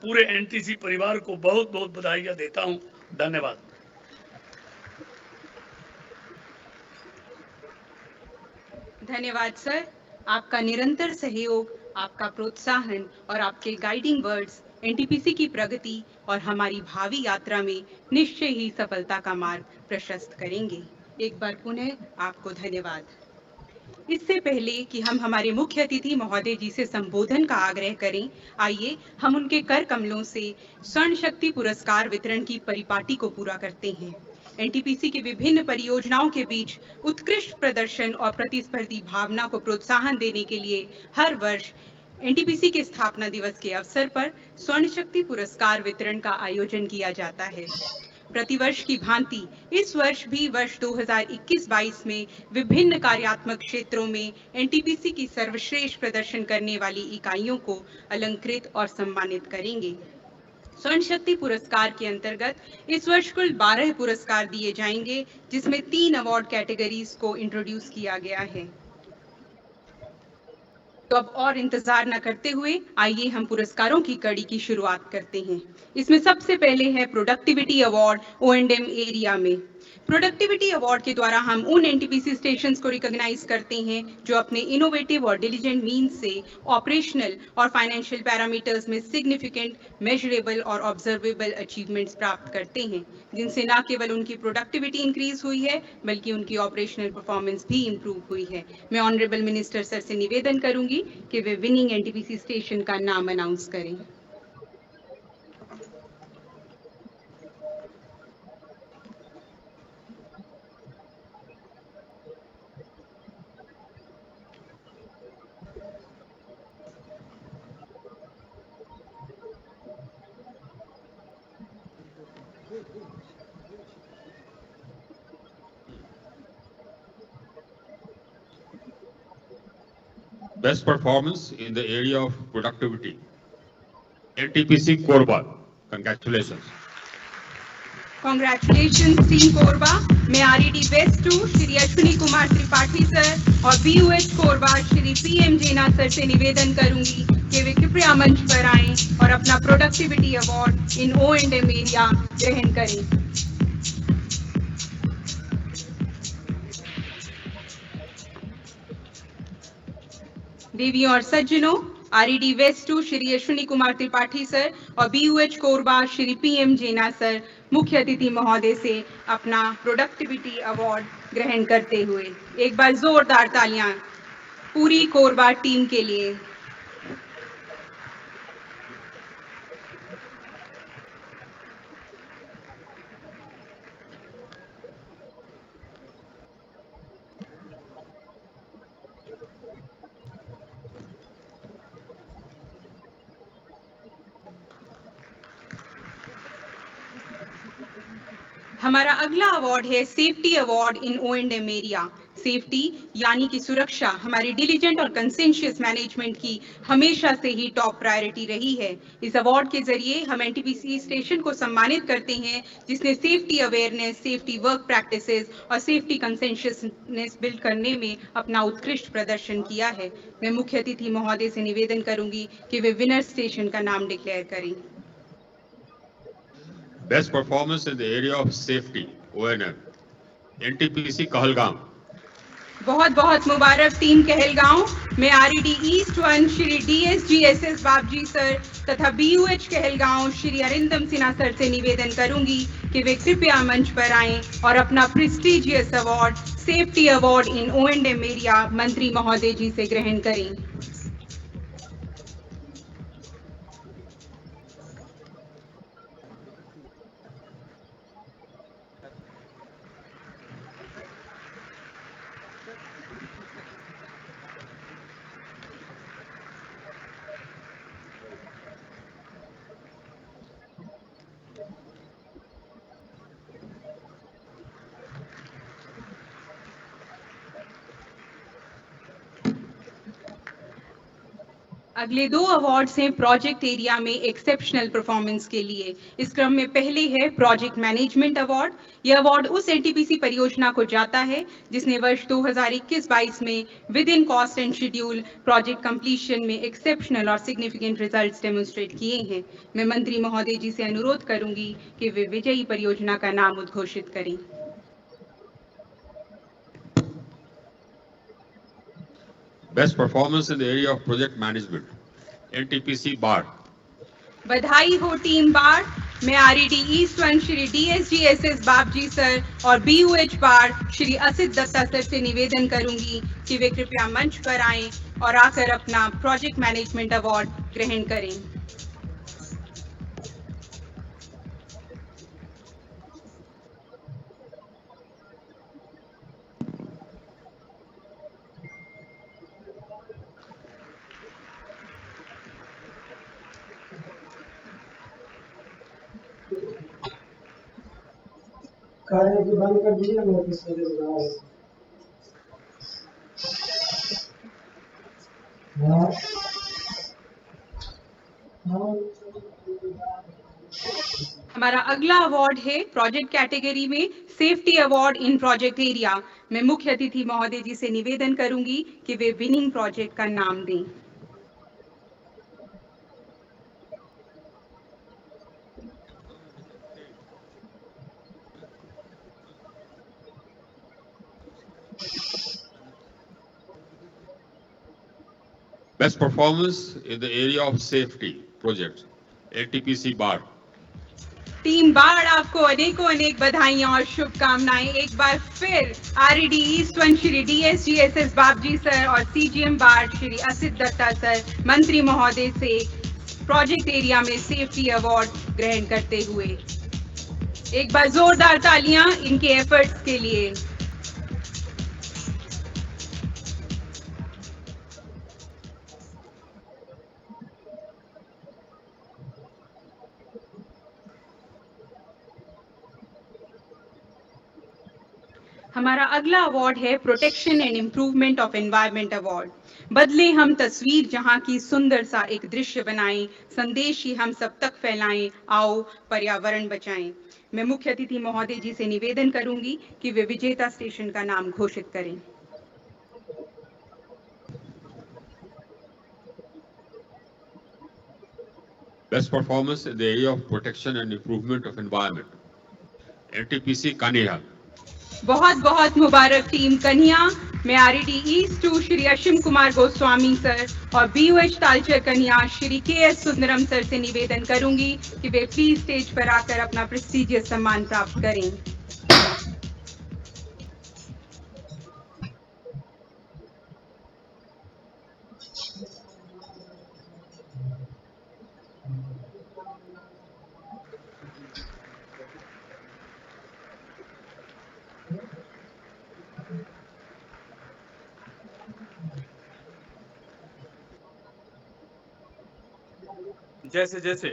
पूरे एनटीसी परिवार को बहुत बहुत बधाइयां देता हूं। धन्यवाद। धन्यवाद सर। आपका निरंतर सहयोग, आपका प्रोत्साहन और आपके गाइडिंग वर्ड्स एनटीपीसी की प्रगति और हमारी भावी यात्रा में निश्चय ही सफलता का मार्ग प्रशस्त करेंगे। एक बार पुनः आपको धन्यवाद। इससे पहले कि हम हमारे मुख्य अतिथि महोदय जी से संबोधन का आग्रह करें, आइए हम उनके कर कमलों से स्वर्ण शक्ति पुरस्कार वितरण की परिपाटी को पूरा करते हैं। एनटीपीसी की विभिन्न परियोजनाओं के बीच उत्कृष्ट प्रदर्शन और प्रतिस्पर्धी भावना को प्रोत्साहन देने के लिए हर वर्ष एनटीपीसी के स्थापना दिवस के अवसर पर स्वर्ण शक्ति पुरस्कार वितरण का आयोजन किया जाता है। प्रतिवर्ष की भांति इस वर्ष भी वर्ष 2021-22 में विभिन्न कार्यात्मक क्षेत्रों में एनटीपीसी की सर्वश्रेष्ठ प्रदर्शन करने वाली इकाइयों को अलंकृत और सम्मानित करेंगे। स्वर्ण शक्ति पुरस्कार के अंतर्गत इस वर्ष कुल 12 पुरस्कार दिए जाएंगे, जिसमें 3 अवार्ड कैटेगरीज को इंट्रोड्यूस किया गया है। तो अब और इंतजार न करते हुए आइए हम पुरस्कारों की कड़ी की शुरुआत करते हैं। इसमें सबसे पहले है प्रोडक्टिविटी अवार्ड O&M एरिया में। प्रोडक्टिविटी अवार्ड के द्वारा हम उन एनटीपीसी स्टेशंस को रिकॉग्नाइज करते हैं जो अपने इनोवेटिव और डिलीजेंट मीन्स से ऑपरेशनल और फाइनेंशियल पैरामीटर्स में सिग्निफिकेंट, मेजरेबल और ऑब्जर्वेबल अचीवमेंट्स प्राप्त करते हैं, जिनसे न केवल उनकी प्रोडक्टिविटी इंक्रीज हुई है बल्कि उनकी ऑपरेशनल परफॉर्मेंस भी इम्प्रूव हुई है। मैं ऑनरेबल मिनिस्टर सर से निवेदन करूंगी कि वे विनिंग एनटीपीसी स्टेशन का नाम अनाउंस करें। Best performance in the area of productivity, NTPC Korba. Congratulations. Congratulations team Korba. मैं RED West 2 Shri Ashwini Kumar Tripathi sir और BUH कोरबा श्री PM जेना सर से निवेदन करूंगी कि वे कृपया मंच पर आएं और अपना productivity award in O&M area ग्रहण करें। देवियों और सज्जनों, RED West 2 Shri Ashwini Kumar Tripathi sir और BUH कोरबा श्री PM जेना सर मुख्य अतिथि महोदय से अपना प्रोडक्टिविटी अवार्ड ग्रहण करते हुए। एक बार जोरदार तालियां पूरी कोरबा टीम के लिए। हमारा अगला अवार्ड है safety award in O&M area. Safety यानी कि सुरक्षा हमारी डिलीजेंट और कंसेंशियस मैनेजमेंट की हमेशा से ही टॉप प्रायोरिटी रही है। इस अवार्ड के जरिए हम एनटीपीसी स्टेशन को सम्मानित करते हैं जिसने safety awareness, safety work practices और सेफ्टी कंसेंशियसनेस बिल्ड करने में अपना उत्कृष्ट प्रदर्शन किया है। मैं मुख्य अतिथि महोदय से निवेदन करूंगी कि वे विनर स्टेशन का नाम डिक्लेयर करें। Best performance in the area of safety, O&M, NTPC Kahalgaon. बहुत बहुत मुबारक टीम कहलगांव। मैं RED ईस्ट 1 श्री DSGSS बाबजी सर तथा BUH कहलगांव श्री अरिंदम सिन्हा सर से निवेदन करूंगी कि वे कृपया मंच पर आएं और अपना prestigious award safety award in O&M area मंत्री महोदय जी से ग्रहण करें। अगले दो अवार्ड्स हैं प्रोजेक्ट एरिया में एक्सेप्शनल परफॉर्मेंस के लिए। इस क्रम में पहले है प्रोजेक्ट मैनेजमेंट अवार्ड। यह अवार्ड उस एनटीपीसी परियोजना को जाता है जिसने वर्ष 2021-22 में with in cost and schedule project completion में एक्सेप्शनल और सिग्निफिकेंट रिजल्ट्स डेमोन्स्ट्रेट किए हैं। मैं मंत्री महोदय जी से अनुरोध करूंगी कि वे विजयी परियोजना का नाम उद्घोषित करें। Best performance in the area of project management, NTPC बाढ़। बधाई हो टीम बाढ़। मैं RED ईस्ट 1 श्री DSGSS बाबजी सर और BUH बाढ़ श्री असित दत्ता सर से निवेदन करूंगी कि वे कृपया मंच पर आएं और आकर अपना प्रोजेक्ट मैनेजमेंट अवार्ड ग्रहण करें। कार्य की बंद कर दिया नोटिस के लिए बुला रहे हमारा अगला अवार्ड है प्रोजेक्ट कैटेगरी में safety award in project area. मैं मुख्य अतिथि महोदय जी से निवेदन करूंगी कि वे विनिंग प्रोजेक्ट का नाम दें। Best performance in the area of safety projects, NTPC बाढ़। टीम बाढ़ आपको अनेकों अनेक बधाइयां और शुभकामनाएं। एक बार फिर RED ईस्ट 1 श्री DSGSS बाबजी सर और CGM बाढ़ श्री असित दत्ता सर मंत्री महोदय से प्रोजेक्ट एरिया में सेफ्टी अवार्ड ग्रहण करते हुए। एक बार जोरदार तालियां इनके एफर्ट्स के लिए। हमारा अगला अवार्ड है protection and improvement of environment award. बदले हम तस्वीर जहां की सुंदर सा एक दृश्य बनाएं, संदेश ही हम सब तक फैलाएं, आओ पर्यावरण बचाएं। मैं मुख्य अतिथि महोदय जी से निवेदन करूंगी कि वे विजेता स्टेशन का नाम घोषित करें। Best performance in the area of protection and improvement of environment, NTPC कन्या। बहुत बहुत मुबारक टीम कन्या। मैं RED east 2 Shri Ashim Kumar Goswami sir और BUH तालचर कन्या श्री KS सुंदरम सर से निवेदन करूंगी कि वे प्लीज स्टेज पर आकर अपना प्रेस्टिजियस सम्मान प्राप्त करें। जैसे जैसे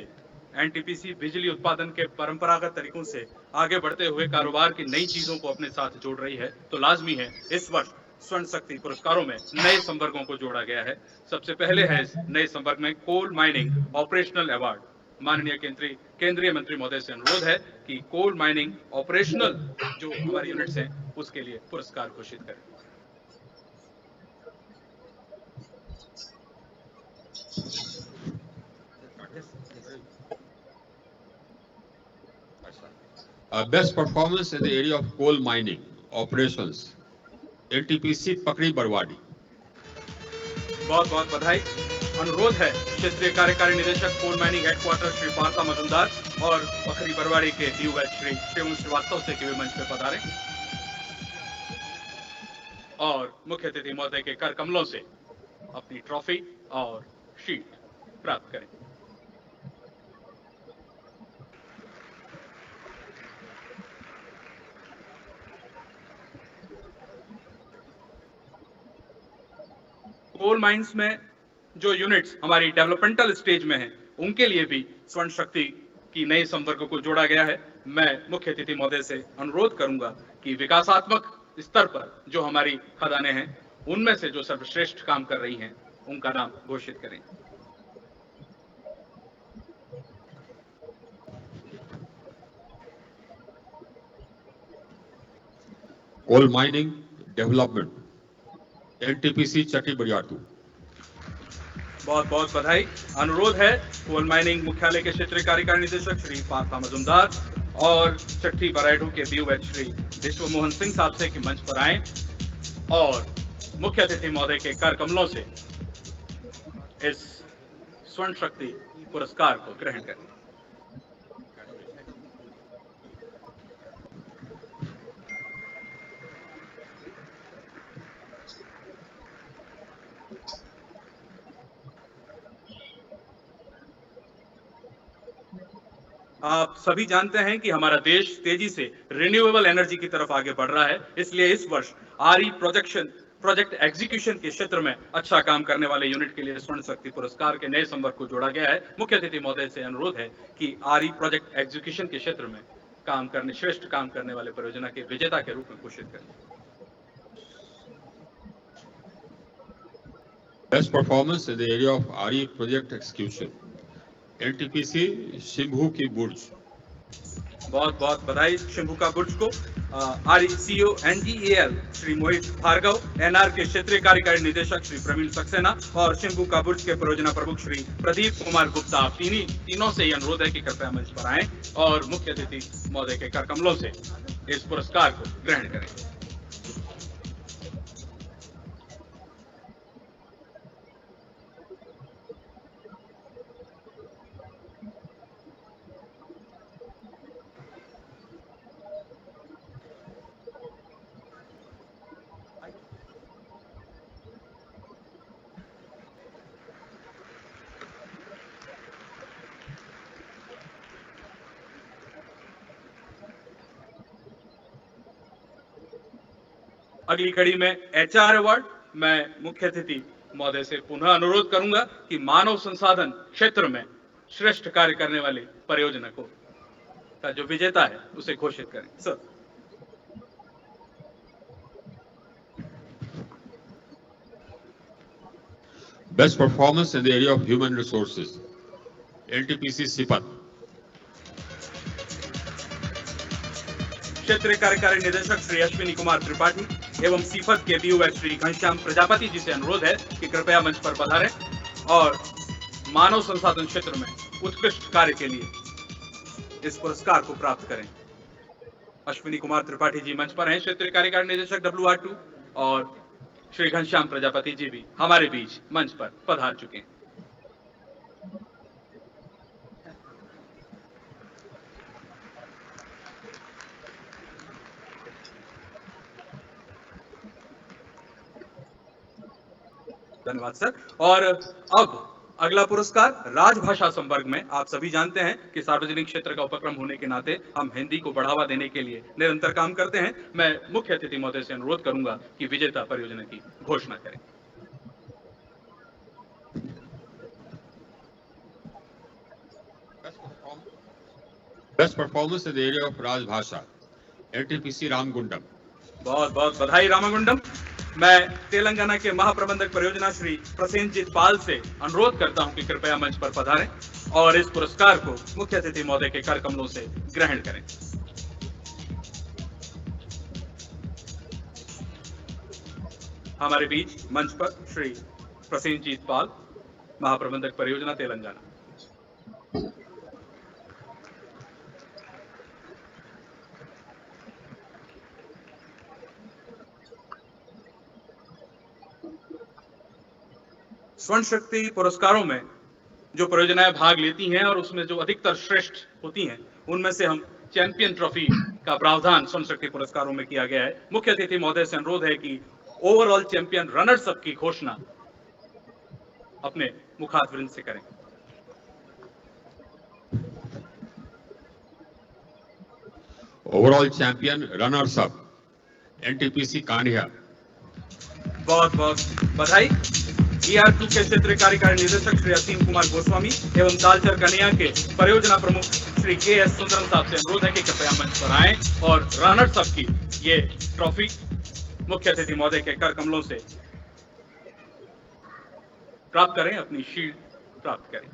एनटीपीसी बिजली उत्पादन के परंपरागत तरीकों से आगे बढ़ते हुए कारोबार की नई चीजों को अपने साथ जोड़ रही है, तो लाजमी है इस वर्ष स्वर्ण शक्ति पुरस्कारों में नए संवर्गों को जोड़ा गया है। सबसे पहले है इस नए संवर्ग में कोल माइनिंग ऑपरेशनल अवार्ड। माननीय केंद्रीय मंत्री महोदय से अनुरोध है कि कोल माइनिंग ऑपरेशनल जो हमारी यूनिट्स हैं उसके लिए पुरस्कार घोषित करें। Best performance in the area of coal mining operations, NTPC पकड़ी बरवाड़ी। बहुत बहुत बधाई। अनुरोध है क्षेत्रीय कार्यकारी निदेशक coal mining headquarter Shri Partha Majumdar और पखरी बरवाड़ी के डीओएच श्री शिवम श्रीवास्तव से कि वे मंच पर पधारें और मुख्य अतिथि महोदय के कर कमलों से अपनी ट्रॉफी और शीट प्राप्त करें। कोल माइंस में जो यूनिट्स हमारी डेवलपमेंटल स्टेज में हैं, उनके लिए भी स्वर्ण शक्ति की नई संवर्ग को जोड़ा गया है। मैं मुख्य अतिथि महोदय से अनुरोध करूंगा कि विकासात्मक स्तर पर जो हमारी खदानें हैं, उनमें से जो सर्वश्रेष्ठ काम कर रही हैं, उनका नाम घोषित करें। कोल माइनिंग डेवलपमेंट, एनटीपीसी चट्टी बरियातू। बहुत बहुत बधाई। अनुरोध है कोल माइनिंग मुख्यालय के क्षेत्रीय कार्यकारी निदेशक श्री पार्था मजुमदार और चट्टी बरायडू के डीओएच श्री विश्व मोहन सिंह साहब से कि मंच पर आएं और मुख्य अतिथि महोदय के कर कमलों से इस स्वर्ण शक्ति पुरस्कार को ग्रहण करें। आप सभी जानते हैं कि हमारा देश तेजी से रिन्यूएबल एनर्जी की तरफ आगे बढ़ रहा है, इसलिए इस वर्ष आरई प्रोजेक्ट एग्जीक्यूशन के क्षेत्र में अच्छा काम करने वाले यूनिट के लिए स्वर्ण शक्ति पुरस्कार के नए संवर्ग को जोड़ा गया है। मुख्य अतिथि महोदय से अनुरोध है कि आरई प्रोजेक्ट एग्जीक्यूशन के क्षेत्र में श्रेष्ठ काम करने वाले परियोजना के विजेता के रूप में घोषित करें। Best performance in the area of RE project execution, NTPC Shimbhu की बुर्ज। बहुत बहुत बधाई शिम्भू का बुर्ज को। RECO NGEL श्री मोहित भार्गव, NR के क्षेत्रीय कार्यकारी निदेशक श्री प्रवीण सक्सेना और शिम्भू का बुर्ज के परियोजना प्रमुख श्री प्रदीप कुमार गुप्ता, तीनों से यह अनुरोध है कि कृपया मंच पर आएं और मुख्य अतिथि महोदय के कर कमलों से इस पुरस्कार को ग्रहण करें। अगली कड़ी में HR अवार्ड। मैं मुख्य अतिथि महोदय से पुनः अनुरोध करूंगा कि मानव संसाधन क्षेत्र में श्रेष्ठ कार्य करने वाले परियोजना का जो विजेता है उसे घोषित करें। Sir. Best performance in the area of human resources, NTPC सिपत। क्षेत्रीय कार्यकारी निदेशक श्री अश्विनी कुमार त्रिपाठी एवं सीफत के डीओएच श्री घनश्याम प्रजापति जी से अनुरोध है कि कृपया मंच पर पधारें और मानव संसाधन क्षेत्र में उत्कृष्ट कार्य के लिए इस पुरस्कार को प्राप्त करें। अश्विनी कुमार त्रिपाठी जी मंच पर हैं, क्षेत्रीय कार्यकारी निदेशक WR2, और श्री घनश्याम प्रजापति जी भी हमारे बीच मंच पर पधार चुके हैं। धन्यवाद सर। और अब अगला पुरस्कार राजभाषा संवर्ग में। आप सभी जानते हैं कि सार्वजनिक क्षेत्र का उपक्रम होने के नाते हम हिंदी को बढ़ावा देने के लिए निरंतर काम करते हैं। मैं मुख्य अतिथि महोदय से अनुरोध करूंगा कि विजेता परियोजना की घोषणा करें। Best performance in the area of Rajbhasha, NTPC Ramgundam. बहुत बहुत बधाई रामागुंडम। मैं तेलंगाना के महाप्रबंधक परियोजना श्री प्रसेनजीत पाल से अनुरोध करता हूं कि कृपया मंच पर पधारें और इस पुरस्कार को मुख्य अतिथि महोदय के कर कमलों से ग्रहण करें। हमारे बीच मंच पर श्री प्रसेनजीत पाल, महाप्रबंधक परियोजना तेलंगाना। स्वर्ण शक्ति पुरस्कारों में जो परियोजनाएं भाग लेती हैं और उसमें जो अधिकतर श्रेष्ठ होती हैं, उनमें से हम चैंपियन ट्रॉफी का प्रावधान स्वर्ण शक्ति पुरस्कारों में किया गया है। मुख्य अतिथि महोदय से अनुरोध है कि ओवरऑल चैंपियन रनर्स अप की घोषणा अपने मुखारविंद से करें। Overall champion runners up, NTPC Kanha. बहुत बहुत बधाई। ER2 के क्षेत्रीय कार्यकारी निदेशक श्री असीम कुमार गोस्वामी एवं तालचर कन्या के परियोजना प्रमुख श्री KS सुंदरम साहब से अनुरोध है कि कृपया मंच पर आएं और रनर्स अप की ये ट्रॉफी मुख्य अतिथि महोदय के कर कमलों से प्राप्त करें, अपनी शील्ड प्राप्त करें।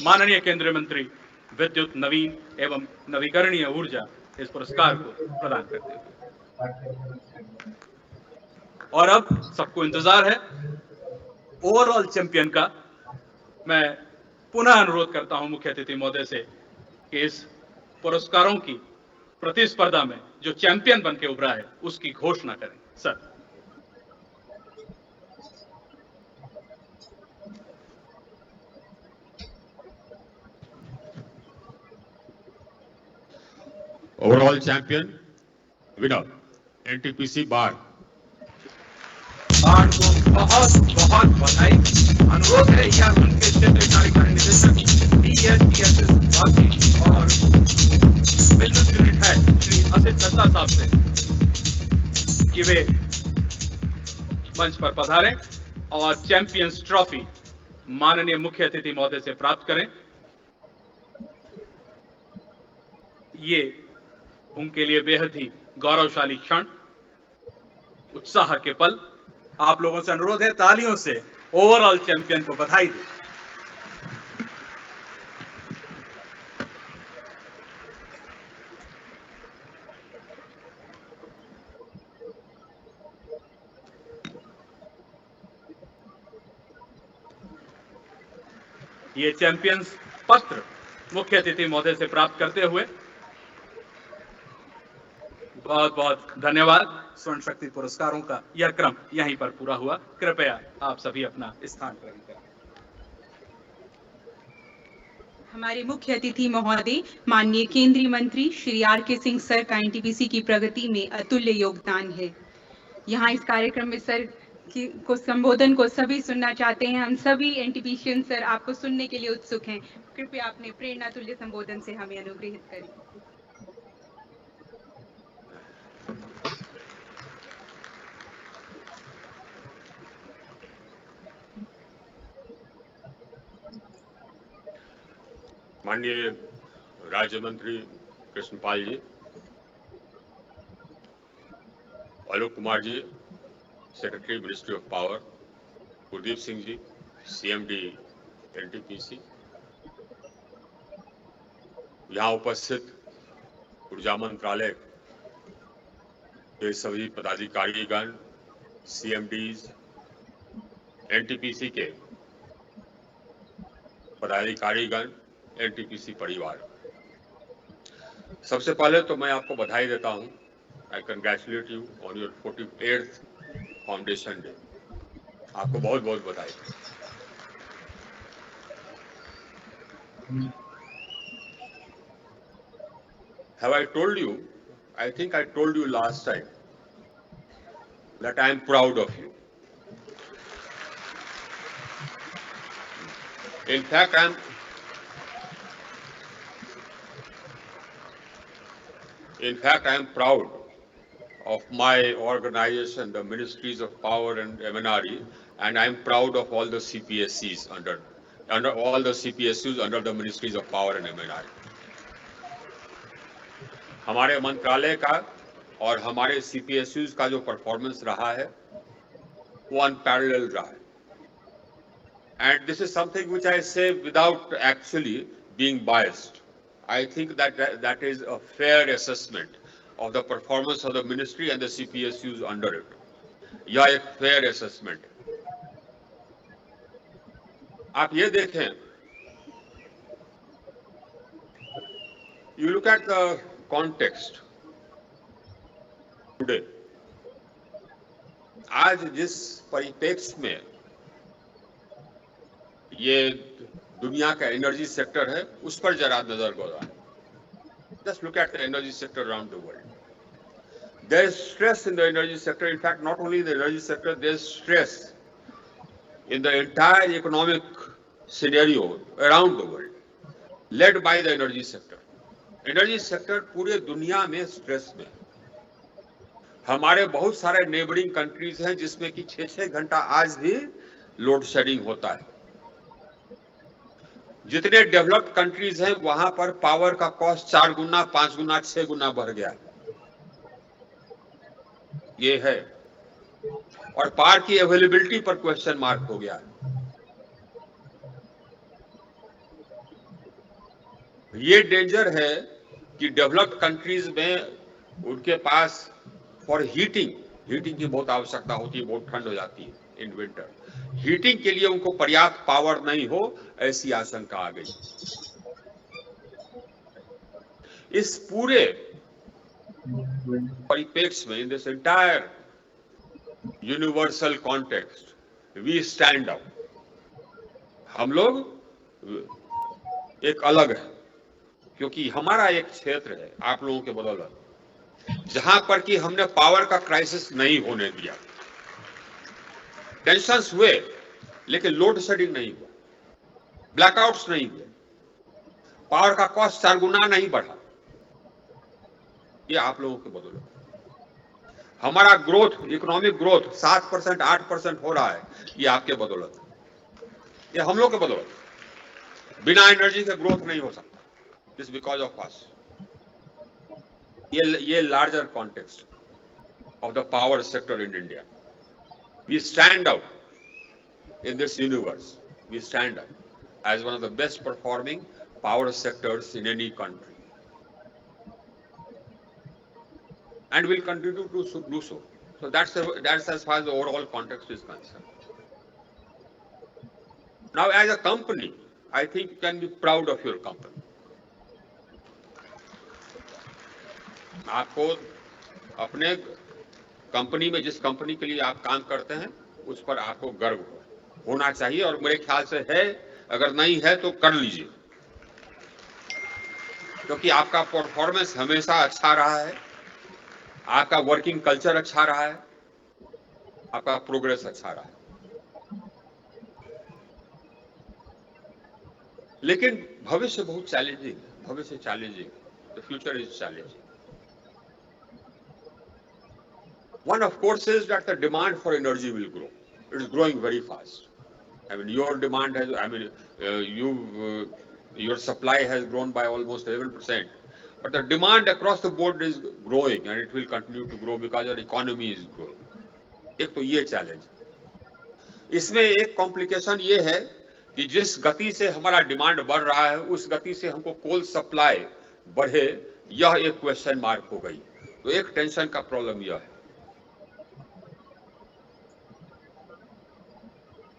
माननीय केंद्रीय मंत्री विद्युत, नवीन एवं नवीकरणीय ऊर्जा इस पुरस्कार को प्रदान करते हैं। और अब सबको इंतजार है ओवरऑल चैंपियन का। मैं पुनः अनुरोध करता हूं मुख्य अतिथि महोदय से कि इस पुरस्कारों की प्रतिस्पर्धा में जो चैंपियन बन के उभरा है उसकी घोषणा करें। Sir. Overall champion winner NTPC बाढ़। बाढ़ को बहुत बहुत बधाई। अनुरोध है यह उनके क्षेत्रीय कार्यकारी निदेशक DSTSS भाटी और बिजनेस यूनिट है श्री असित दत्ता साहब से कि वे मंच पर पधारें और चैंपियंस ट्रॉफी माननीय मुख्य अतिथि महोदय से प्राप्त करें। ये उनके लिए बेहद ही गौरवशाली क्षण, उत्साह के पल। आप लोगों से अनुरोध है तालियों से ओवरऑल चैंपियन को बधाई दें। ये चैंपियंस पत्र मुख्य अतिथि महोदय से प्राप्त करते हुए बहुत बहुत धन्यवाद। स्वर्ण शक्ति पुरस्कारों का यह क्रम यहीं पर पूरा हुआ। कृपया आप सभी अपना स्थान ग्रहण करें। हमारे मुख्य अतिथि महोदय माननीय केंद्रीय मंत्री श्री RK सिंह सर का NTPC की प्रगति में अतुल्य योगदान है। यहाँ इस कार्यक्रम में सर को संबोधन को सभी सुनना चाहते हैं। हम सभी NTPCian सर आपको सुनने के लिए उत्सुक हैं। कृपया अपने प्रेरणातुल्य संबोधन से हमें अनुग्रहित करें। माननीय राज्य मंत्री Krishanpal ji, Alok Kumar ji secretary ministry of power, Gurdeep Singh ji CMD NTPC, यहाँ उपस्थित ऊर्जा मंत्रालय के सभी पदाधिकारीगण, CMDs, NTPC के पदाधिकारीगण, NTPC परिवार, सबसे पहले तो मैं आपको बधाई देता हूं। आई congratulate you on your 48th foundation day. आपको बहुत बहुत बधाई। Have I told you? I think I told you last time that I am proud of you. In fact, I am proud of my organization, the Ministries of Power and MNRE, and I am proud of all the CPSCs under all the CPSUs under the Ministries of Power and MNRE. हमारे मंत्रालय का और हमारे CPSUs का जो performance रहा है वो अनपैरेलल्ड रहा है. And this is something which I say without actually being biased. I think that is a fair assessment of the performance of the ministry and the CPSUs under it. यह एक fair assessment. आप ये देखें, you look at the context today. आज जिस परिप्रेक्ष्य में ये दुनिया का एनर्जी सेक्टर है उस पर जरा नजर गुजारें. Just look at the energy sector around the world. There is stress in the energy sector. In fact, not only in the energy sector, there is stress in the entire economic scenario around the world, led by the energy sector. Energy sector पूरे दुनिया में stress में. हमारे बहुत सारे neighbouring countries हैं जिसमें कि 6-6 घंटा आज भी लोड शेडिंग होता है. जितने डेवलप्ड कंट्रीज हैं वहां पर पावर का कॉस्ट 4 गुना, 5 गुना, 6 गुना बढ़ गया. ये है. और पावर की अवेलेबिलिटी पर क्वेश्चन मार्क हो गया. ये डेंजर है कि डेवलप्ड कंट्रीज में उनके पास फॉर हीटिंग की बहुत आवश्यकता होती है. बहुत ठंड हो जाती है इन विंटर. हीटिंग के लिए उनको पर्याप्त पावर नहीं हो, ऐसी आशंका आ गई. इस पूरे परिप्रेक्ष्य में, in this entire universal context, we stand out. हम लोग एक अलग है क्योंकि हमारा एक क्षेत्र है आप लोगों के बदौलत जहां पर कि हमने पावर का क्राइसिस नहीं होने दिया. टेंशंस हुए लेकिन लोड शेडिंग नहीं हुआ, ब्लैकआउट्स नहीं हुए, पावर का कॉस्ट 4 गुना नहीं बढ़ा. ये आप लोगों के बदौलत. हमारा ग्रोथ, इकोनॉमिक ग्रोथ 7%, 8% हो रहा है, ये आपके बदौलत, ये हम लोग के बदौलत. बिना एनर्जी के ग्रोथ नहीं हो सकता. This because of us. ये larger context of the power sector in India. We stand out in this universe. We stand out as one of the best performing power sectors in any country. And we'll continue to do so. So that's as far as the overall context is concerned. Now as a company, I think you can be proud of your company. आपको अपने company में, जिस company के लिए आप काम करते हैं, उस पर आपको गर्व होना चाहिए. और मेरे ख्याल से है, अगर नहीं है तो कर लीजिए, क्योंकि आपका परफॉर्मेंस हमेशा अच्छा रहा है, आपका वर्किंग कल्चर अच्छा रहा है, आपका प्रोग्रेस अच्छा रहा है. लेकिन भविष्य बहुत चैलेंजिंग है. भविष्य challenging. The future is challenging. One, of course, is that the demand for energy will grow. It is growing very fast. I mean, your demand has, your supply has grown by almost 11%. But the demand across the board is growing, and it will continue to grow because our economy is growing. एक तो ये challenge. इसमें एक complication ये है कि जिस गति से हमारा डिमांड बढ़ रहा है, उस गति से हमको कोल सप्लाई बढ़े, यह एक क्वेश्चन मार्क हो गई. तो एक टेंशन का प्रॉब्लम यह है.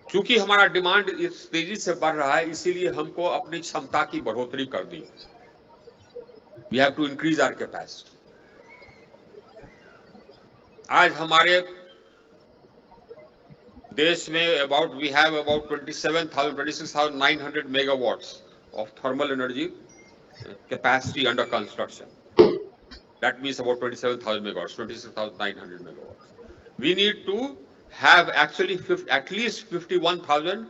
क्योंकि हमारा डिमांड इस तेजी से बढ़ रहा है, इसीलिए हमको अपनी क्षमता की बढ़ोतरी कर दी. We have to increase our capacity. आज हमारे देश में we have about 26,900 megawatts of thermal energy capacity under construction. That means about 27,000 megawatts, 26,900 megawatts. We need to have actually at least 51,000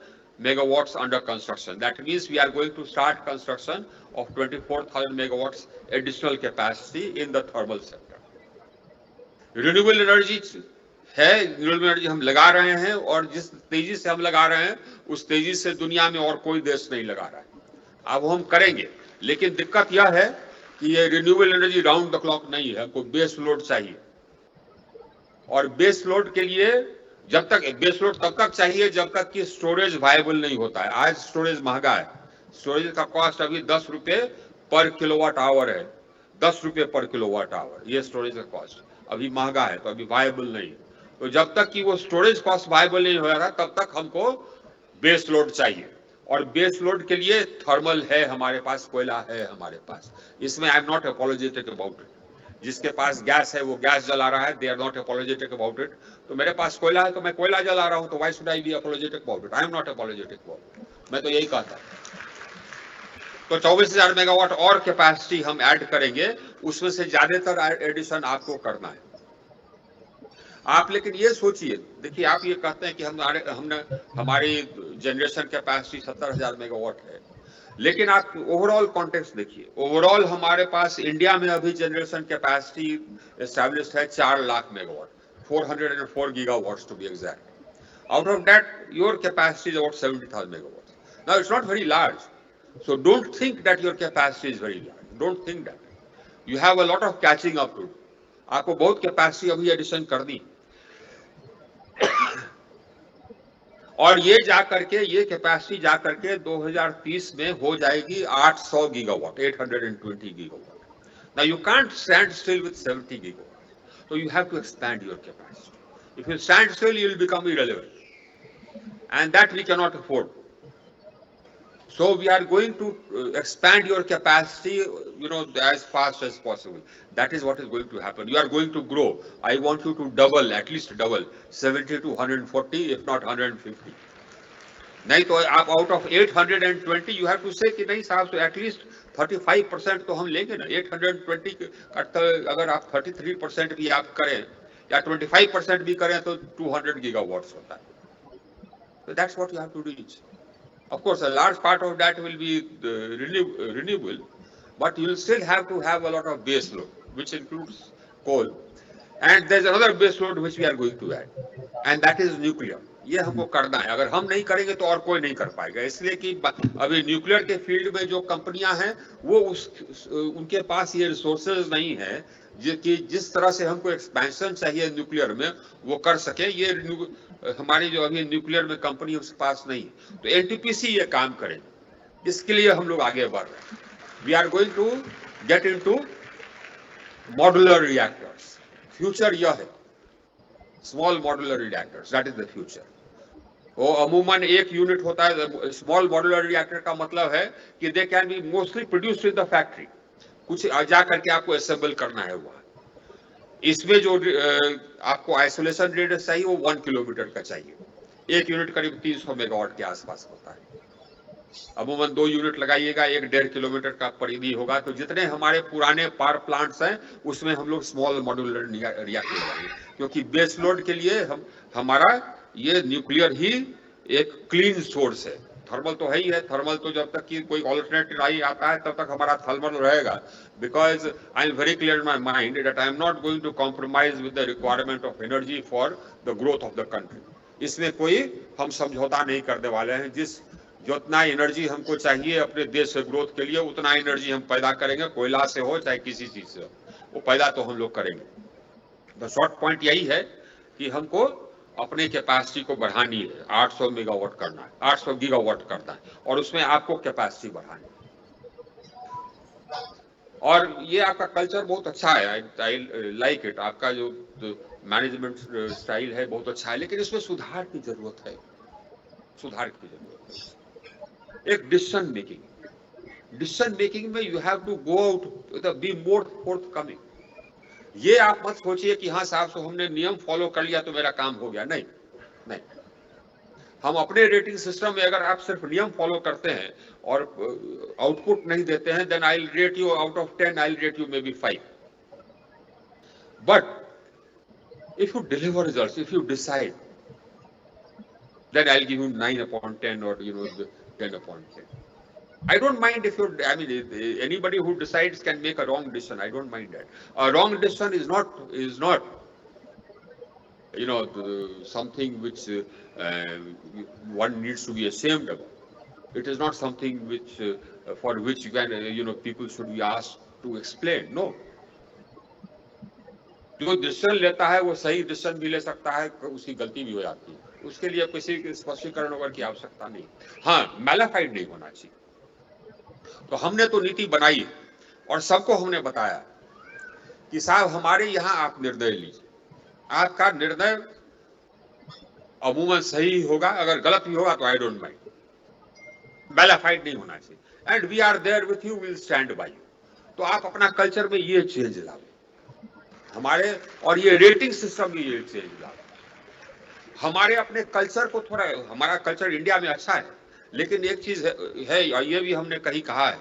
megawatts under construction. That means we are going to start construction of 24,000 megawatts additional capacity in the thermal sector. Renewable energy है, renewable energy हम लगा रहे हैं, और जिस तेजी से हम लगा रहे हैं उस तेजी से दुनिया में और कोई देश नहीं लगा रहा है। अब हम करेंगे, लेकिन दिक्कत यह है कि ये renewable energy round the clock नहीं है, कोई बेस लोड चाहिए। और बेस लोड के लिए जब तक बेस लोड तब तक चाहिए जब तक कि स्टोरेज वायबल नहीं होता है। आज स्टोरेज महंगा है, स्टोरेज का कॉस्ट अभी 10 रुपए पर किलोवाट आवर है, 10 रुपए पर किलोवाट आवर ये स्टोरेज का कॉस्ट अभी महंगा है, तो अभी वायबल नहीं। तो जब तक कि वो स्टोरेज कॉस्ट वायबल नहीं होगा तब तक हमको बेस लोड चाहिए, और बेस लोड के लिए थर्मल है हमारे पास, कोयला है हमारे पास। इसमें I am not apologetic about it. जिसके पास गैस है वो गैस जला रहा है, they are not apologetic about it. तो मेरे पास कोयला है तो मैं कोयला जला रहा हूं, तो why should I B apologetic about it? I am not apologetic about it. मैं तो यही कहता। तो 24,000 मेगावाट और कैपेसिटी हम ऐड करेंगे, उसमें से ज्यादातर एडिशन आपको करना है। आप लेकिन ये सोचिए, देखिए आप ये कहते हैं कि हमारी जनरेशन कैपेसिटी 70,000 मेगावाट है, लेकिन आप ओवरऑल कॉन्टेक्स्ट देखिए। ओवरऑल हमारे पास इंडिया में अभी जनरेशन कैपेसिटी एस्टैब्लिश्ड है 4 lakh megawatt, 404 gigawatts to be exact. Out of that your capacity is about 70,000 megawatt. Now it's not very large, so don't think that your capacity is very large. Don't think that. You have a lot of catching up to do. आपको बहुत capacity अभी addition करनी, और ये capacity जा करके 2030 में हो जाएगी 800 gigawatt, 820 gigawatt. Now you can't stand still with 70 gigawatts. So you have to expand your capacity. If you stand still, you will become irrelevant, and that we cannot afford. So we are going to expand your capacity, as fast as possible. That is what is going to happen. You are going to grow. I want you to double, at least double, 70 to 140, if not 150. नहीं तो आप out of 820, you have to say कि नहीं साहब, so at least 35% तो हम लेंगे ना। 820 का अगर आप 33% भी आप करें या 25% भी करें तो 200 gigawatts होता है। So that's what you have to reach. Of course, a large part of that will be renewable, but you will still have to have a lot of base load, which includes coal. And there's another base load which we are going to add, and that is nuclear. ये हमको करना है, अगर हम नहीं करेंगे तो और कोई नहीं कर पाएगा। इसलिए कि अभी न्यूक्लियर के फील्ड में जो कंपनियां हैं वो उनके पास ये रिसोर्सेज नहीं है कि जिस तरह से हमको एक्सपेंशन चाहिए न्यूक्लियर में वो कर सके। ये हमारी जो अभी न्यूक्लियर में कंपनी उसके पास नहीं है, तो एनटीपीसी ये काम करेगी। इसके लिए हम लोग आगे बढ़ रहे हैं। We are going to get into modular reactors. Future यह है, small modular reactors, that is the future. वो अमूमन एक यूनिट होता है। स्मॉल मॉड्यूलर रिएक्टर का मतलब है कि they can be mostly produced in the factory, कुछ जा करके आपको असेंबल करना है वहां। इसमें जो आपको आइसोलेशन रेडियस चाहिए वो 1 किलोमीटर का चाहिए। एक यूनिट करीब 300 मेगावाट के आसपास होता है। अमूमन 2 यूनिट लगाइएगा, 1-1.5 किलोमीटर का परिधि होगा। तो जितने हमारे पुराने पावर प्लांट्स हैं उसमें हम लोग स्मॉल मॉड्यूलर रिएक्टर लगाएंगे, क्योंकि बेस लोड के लिए हमारा ये न्यूक्लियर ही एक क्लीन सोर्स है। थर्मल तो है ही है, थर्मल तो जब तक कि कोई ऑल्टरनेटिव नहीं आता है तब तक हमारा थर्मल रहेगा। Because I am very clear in my mind that I am not going to compromise with the requirement of energy for the growth of the country. इसमें कोई हम समझौता नहीं करने वाले हैं। जितना एनर्जी हमको चाहिए अपने देश के ग्रोथ के लिए उतना एनर्जी हम पैदा करेंगे, कोयला से हो चाहे किसी चीज से हो, वो पैदा तो हम लोग करेंगे। द शॉर्ट पॉइंट यही है कि हमको अपने कैपेसिटी को बढ़ानी है, 800 मेगावाट करना है, 800 गीगावाट करना है, और उसमें आपको कैपेसिटी बढ़ानी है। और ये आपका कल्चर बहुत अच्छा है, आई लाइक इट। आपका जो मैनेजमेंट स्टाइल है बहुत अच्छा है, लेकिन इसमें सुधार की जरूरत है, सुधार की जरूरत है। एक डिसीजन मेकिंग में you have to go out, be more forthcoming. ये आप मत सोचिए कि हाँ साहब, हमने नियम फॉलो कर लिया तो मेरा काम हो गया। नहीं नहीं, हम अपने रेटिंग सिस्टम में अगर आप सिर्फ नियम फॉलो करते हैं और आउटपुट नहीं देते हैं, then I will rate you out of 10, I will rate you may be 5। But if you deliver results, if you decide, then I will give you 9/10 और 10/10. I don't mind if you're, I mean, anybody who decides can make a wrong decision. I don't mind that. A wrong decision is not something which one needs to be ashamed about. It is not something which for which you can people should be asked to explain. No. जो decision लेता है वो सही decision भी ले सकता है, उसकी गलती भी हो जाती है, उसके लिए किसी के स्पष्टीकरण वगैरह की आवश्यकता नहीं। हाँ, मैलाफाइड नहीं होना चाहिए। तो हमने तो नीति बनाई और सबको हमने बताया कि साहब हमारे यहाँ आप निर्णय लीजिए, आपका निर्णय अमूमन सही होगा, अगर गलत भी होगा तो आई डोंट माइंड, मैलाफाइड नहीं होना चाहिए, and we are there with you, will stand by you. तो आप अपना कल्चर में ये चेंज लाओ हमारे, और ये रेटिंग सिस्टम में ये चेंज लाओ हमारे अपने कल्चर को थोड़ा। हमारा कल्चर इंडिया में अच्छा है, लेकिन एक चीज है और ये भी हमने कहीं कहा है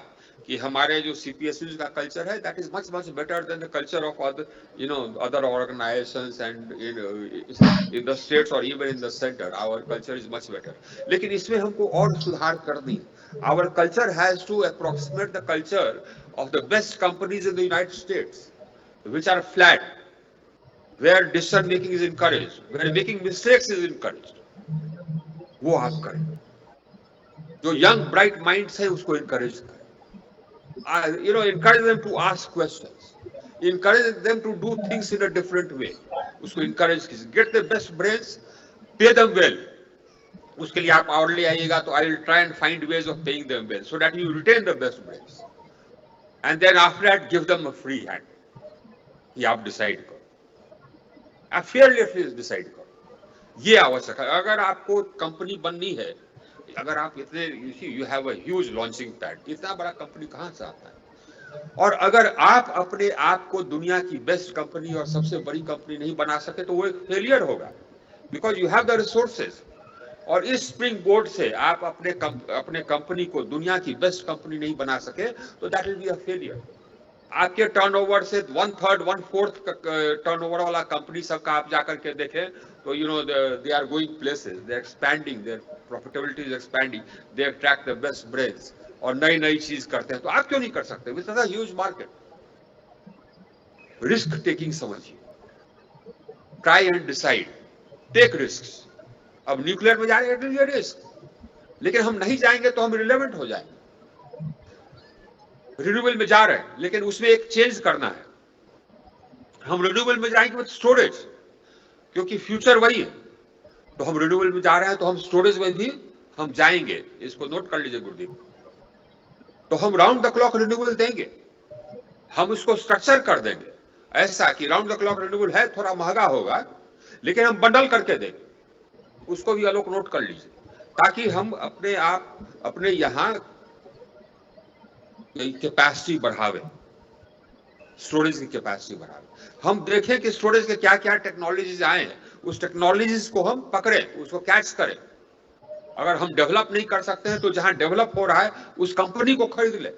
कि हमारे जो CPSUs का कल्चर है, that is much better than the culture of other organisations and in the states और even in the centre. Our culture is much better, लेकिन इसमें हमको और सुधार करनी। Our culture has to approximate the culture of the best companies in the united states, which are flat, where decision making is encouraged, where making mistakes is encouraged. वो आप करें, जो young bright minds है उसको encourage करें, encourage them to ask questions, encourage them to do things in a different way, उसको encourage कीजिए, get the best brains, pay them well, उसके लिए आप hourly आइएगा तो I will try and find ways of paying them well, so that you retain the best brains, and then after that give them a free hand, ये आप decide करो, आप Fairlie decide करो, ये आवश्यक है। अगर आपको कंपनी बननी है, अगर आप इतने you have a huge launching pad, इतना बड़ा कंपनी कहां से आता है? और अगर आप अपने आप को दुनिया की बेस्ट कंपनी और सबसे बड़ी कंपनी नहीं बना सके तो वो एक फेलियर होगा, because you have the resources. और इस स्प्रिंग बोर्ड से आप अपने कंपनी को दुनिया की बेस्ट कंपनी नहीं बना सके तो that will be a failure. आपके टर्नओवर से 1/3 1/4 टर्नओवर वाला कंपनी सबका आप जाकर के देखें तो they are going places, they are expanding, their profitability is expanding, they attract the best brains और नई चीज करते हैं। तो आप क्यों नहीं कर सकते? Which is a huge market. Risk taking समझिए, try and decide, take risk. अब न्यूक्लियर में जा रहे हैं रिस्क, लेकिन हम नहीं जाएंगे तो हम रिलेवेंट हो जाएंगे। रिन्यूएबल में जा रहे हैं लेकिन उसमें एक चेंज करना है, हम रिन्यूएबल में जाएंगे विद स्टोरेज, क्योंकि फ्यूचर वही है। तो हम रिन्यूएबल में जा रहे हैं तो हम स्टोरेज में भी हम जाएंगे, इसको नोट कर लीजिए गुरुदेव। तो हम राउंड द क्लॉक रिन्यूएबल देंगे, हम उसको स्ट्रक्चर कर देंगे ऐसा कि राउंड द क्लॉक रिन्यूएबल है, थोड़ा महंगा होगा लेकिन हम बंडल करके देंगे, उसको भी लोग नोट कर लीजिए, ताकि हम अपने यहाँ कैपेसिटी बढ़ावे, स्टोरेज की कैपेसिटी बढ़ावे। हम देखें कि स्टोरेज के क्या क्या टेक्नोलॉजीज आए हैं, उस टेक्नोलॉजीज को हम पकड़े, उसको कैच करें। अगर हम डेवलप नहीं कर सकते हैं तो जहां डेवलप हो रहा है उस कंपनी को खरीद ले।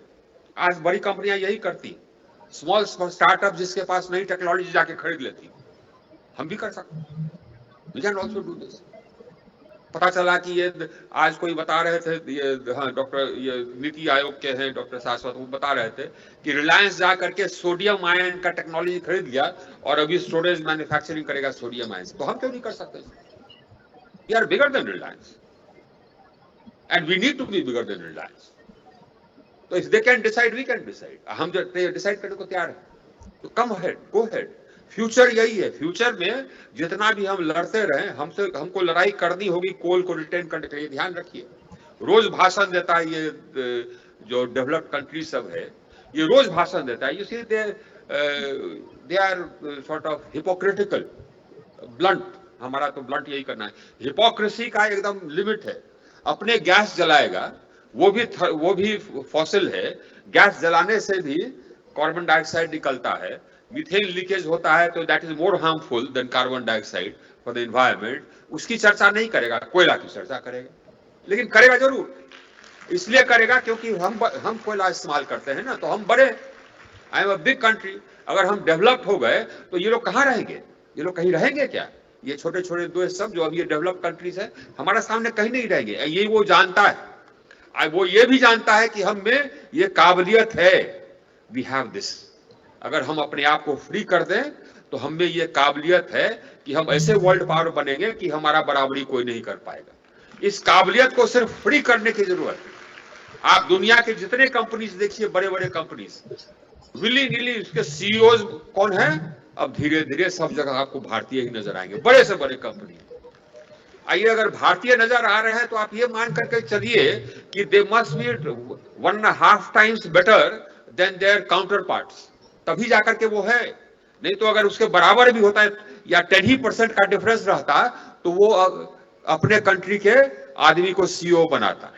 आज बड़ी कंपनियां यही करती, स्मॉल स्टार्टअप जिसके पास नई टेक्नोलॉजी जाके खरीद लेती। हम भी कर सकते हैं, we can also do this. पता चला कि ये आज कोई बता रहे थे, ये डॉक्टर ये नीति आयोग के हैं डॉक्टर शाश्वत, वो बता रहे थे कि रिलायंस जा करके सोडियम आयन का टेक्नोलॉजी खरीद लिया और अभी स्टोरेज मैन्युफैक्चरिंग करेगा सोडियम आयन। तो हम क्यों नहीं कर सकते? We are bigger than Reliance and we need to be bigger than Reliance. तो if they can decide, we can decide. हम जो डिसाइड करने को तैयार है तो come ahead, go ahead. Future यही है, फ्यूचर में जितना भी हम लड़ते रहे, हमको लड़ाई करनी होगी कोल को रिटेन करने के लिए। ध्यान रखिए, रोज भाषण देता है ये जो डेवलप्ड कंट्री सब है, ये रोज भाषण देता है। You see they are sort of hypocritical, blunt. हमारा तो ब्लंट यही करना है। हिपोक्रेसी का एकदम लिमिट है। अपने गैस जलाएगा, वो भी फॉसिल है, गैस जलाने से भी कार्बन डाइऑक्साइड निकलता है, मीथेन लीकेज होता है, तो that is more harmful than carbon dioxide for the environment. उसकी चर्चा नहीं करेगा, कोयला की चर्चा करेगा, लेकिन करेगा जरूर। इसलिए करेगा क्योंकि हम कोयला इस्तेमाल करते हैं ना, तो हम बड़े, I am a big country. अगर हम डेवलप्ड हो गए तो ये लोग कहाँ रहेंगे? ये लोग कहीं रहेंगे क्या? ये छोटे छोटे देश सब जो अभी ये डेवलप्ड कंट्रीज है, हमारे सामने कहीं नहीं रहेंगे। ये वो जानता है, वो ये भी जानता है कि हम में ये काबिलियत है, वी हैव दिस। अगर हम अपने आप को फ्री कर दें तो हम में ये काबिलियत है कि हम ऐसे वर्ल्ड पावर बनेंगे कि हमारा बराबरी कोई नहीं कर पाएगा। इस काबिलियत को सिर्फ फ्री करने की जरूरत है। आप दुनिया के जितने कंपनीज देखिए, बड़े बड़े कंपनीज, विली निली उसके सीईओज कौन है? अब धीरे धीरे सब जगह आपको भारतीय ही नजर आएंगे, बड़े से बड़े कंपनी। आइए, अगर भारतीय नजर आ रहे हैं तो आप ये मान करके चलिए कि they must be 1.5 times better than their counterparts, तभी जाकर के वो है। नहीं तो अगर उसके बराबर भी होता है या 10% का डिफरेंस रहता तो वो अपने कंट्री के आदमी को सीईओ बनाता।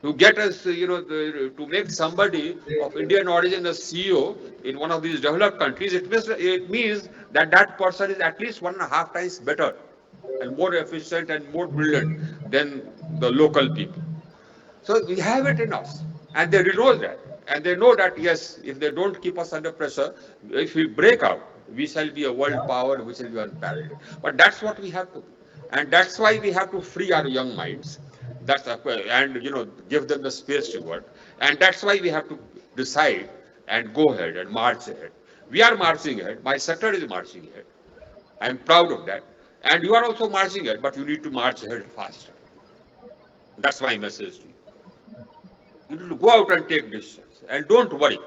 To get us, to make somebody of Indian origin a CEO in one of these developed countries, it means that that person is at least 1.5 times better and more efficient and more brilliant than the local people. So we have it in us, and they know that, and they know that yes, if they don't keep us under pressure, if we break out, we shall be a world power which will be unparalleled. But that's what we have to do, and that's why we have to free our young minds. And give them the space to work, and that's why we have to decide and go ahead and march ahead. We are marching ahead. My sector is marching ahead. I am proud of that, and you are also marching ahead, but you need to march ahead faster. That's my message to you. You need to go out and take decisions, and don't worry.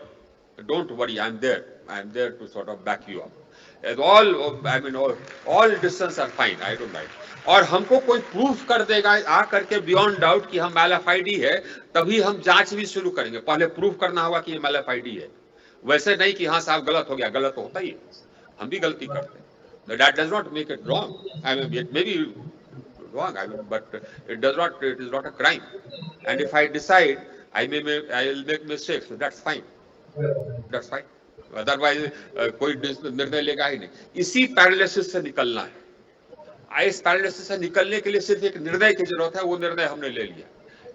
Don't worry. I'm there. I'm there to sort of back you up. As all decisions are fine. I don't mind. और हमको कोई proof कर देगा आ करके beyond doubt कि हम एलएफआईडी है, तभी हम जांच भी शुरू करेंगे। पहले प्रूफ करना होगा कि ये एलएफआईडी है, वैसे नहीं कि हाँ साहब गलत हो गया। गलत होता ही है, हम भी गलती करते हैं। That does not make it wrong. I mean it may be wrong, but it is not a crime. And if I decide I will make mistakes, that's fine. Otherwise कोई निर्णय लेगा ही नहीं। इसी पैरालिसिस से निकलना है। इस पैरालिसिस से निकलने के लिए सिर्फ एक निर्णय की जरूरत है। वो निर्णय हमने ले लिया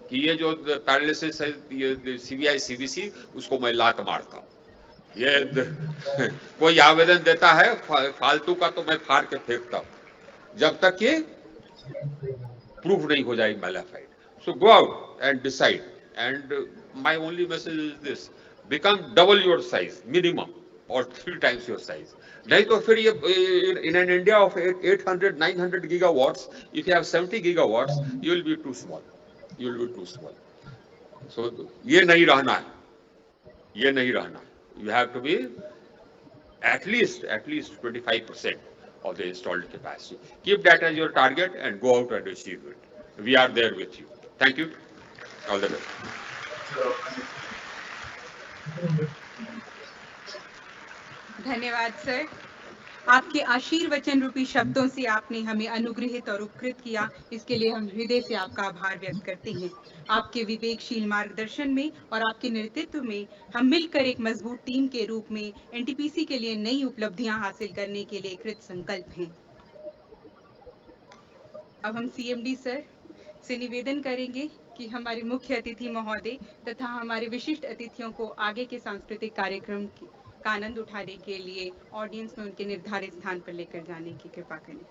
कि ये जो पैरालिसिस है, ये सीबीआई सीबीसी, उसको मैं लात मारता हूं। ये कोई आवेदन देता है फालतू का तो मैं फाड़ के फेंकता हूं, जब तक ये प्रूफ नहीं हो जाएगी मैलिफाइड। So go out and decide, and my only message is this: become double your size minimum, और 3 times योर साइज। नहीं तो फिर ये in an India of 800-900 gigawatts, if you have 70 gigawatts, you will be too small. You will be too small. So ये नहीं रहना है, ये नहीं रहना। You have to be at least 25% of the installed capacity. Keep that as your target and go out and achieve it. We are there with you. Thank you. All the best. धन्यवाद sir. आपके आशीर्वचन रूपी शब्दों से आपने हमें अनुग्रहित और उपकृत किया, इसके लिए हम हृदय से आपका आभार व्यक्त करते हैं। आपके विवेकशील मार्गदर्शन में और आपके नेतृत्व में हम मिलकर एक मजबूत टीम के रूप में एनटीपीसी के लिए नई उपलब्धियां हासिल करने के लिए कृत संकल्प हैं। अब हम सीएमडी सर से निवेदन करेंगे कि हमारे मुख्य अतिथि महोदय तथा हमारे विशिष्ट अतिथियों को आगे के सांस्कृतिक कार्यक्रम का आनंद उठाने के लिए ऑडियंस में उनके निर्धारित स्थान पर लेकर जाने की कृपा करें।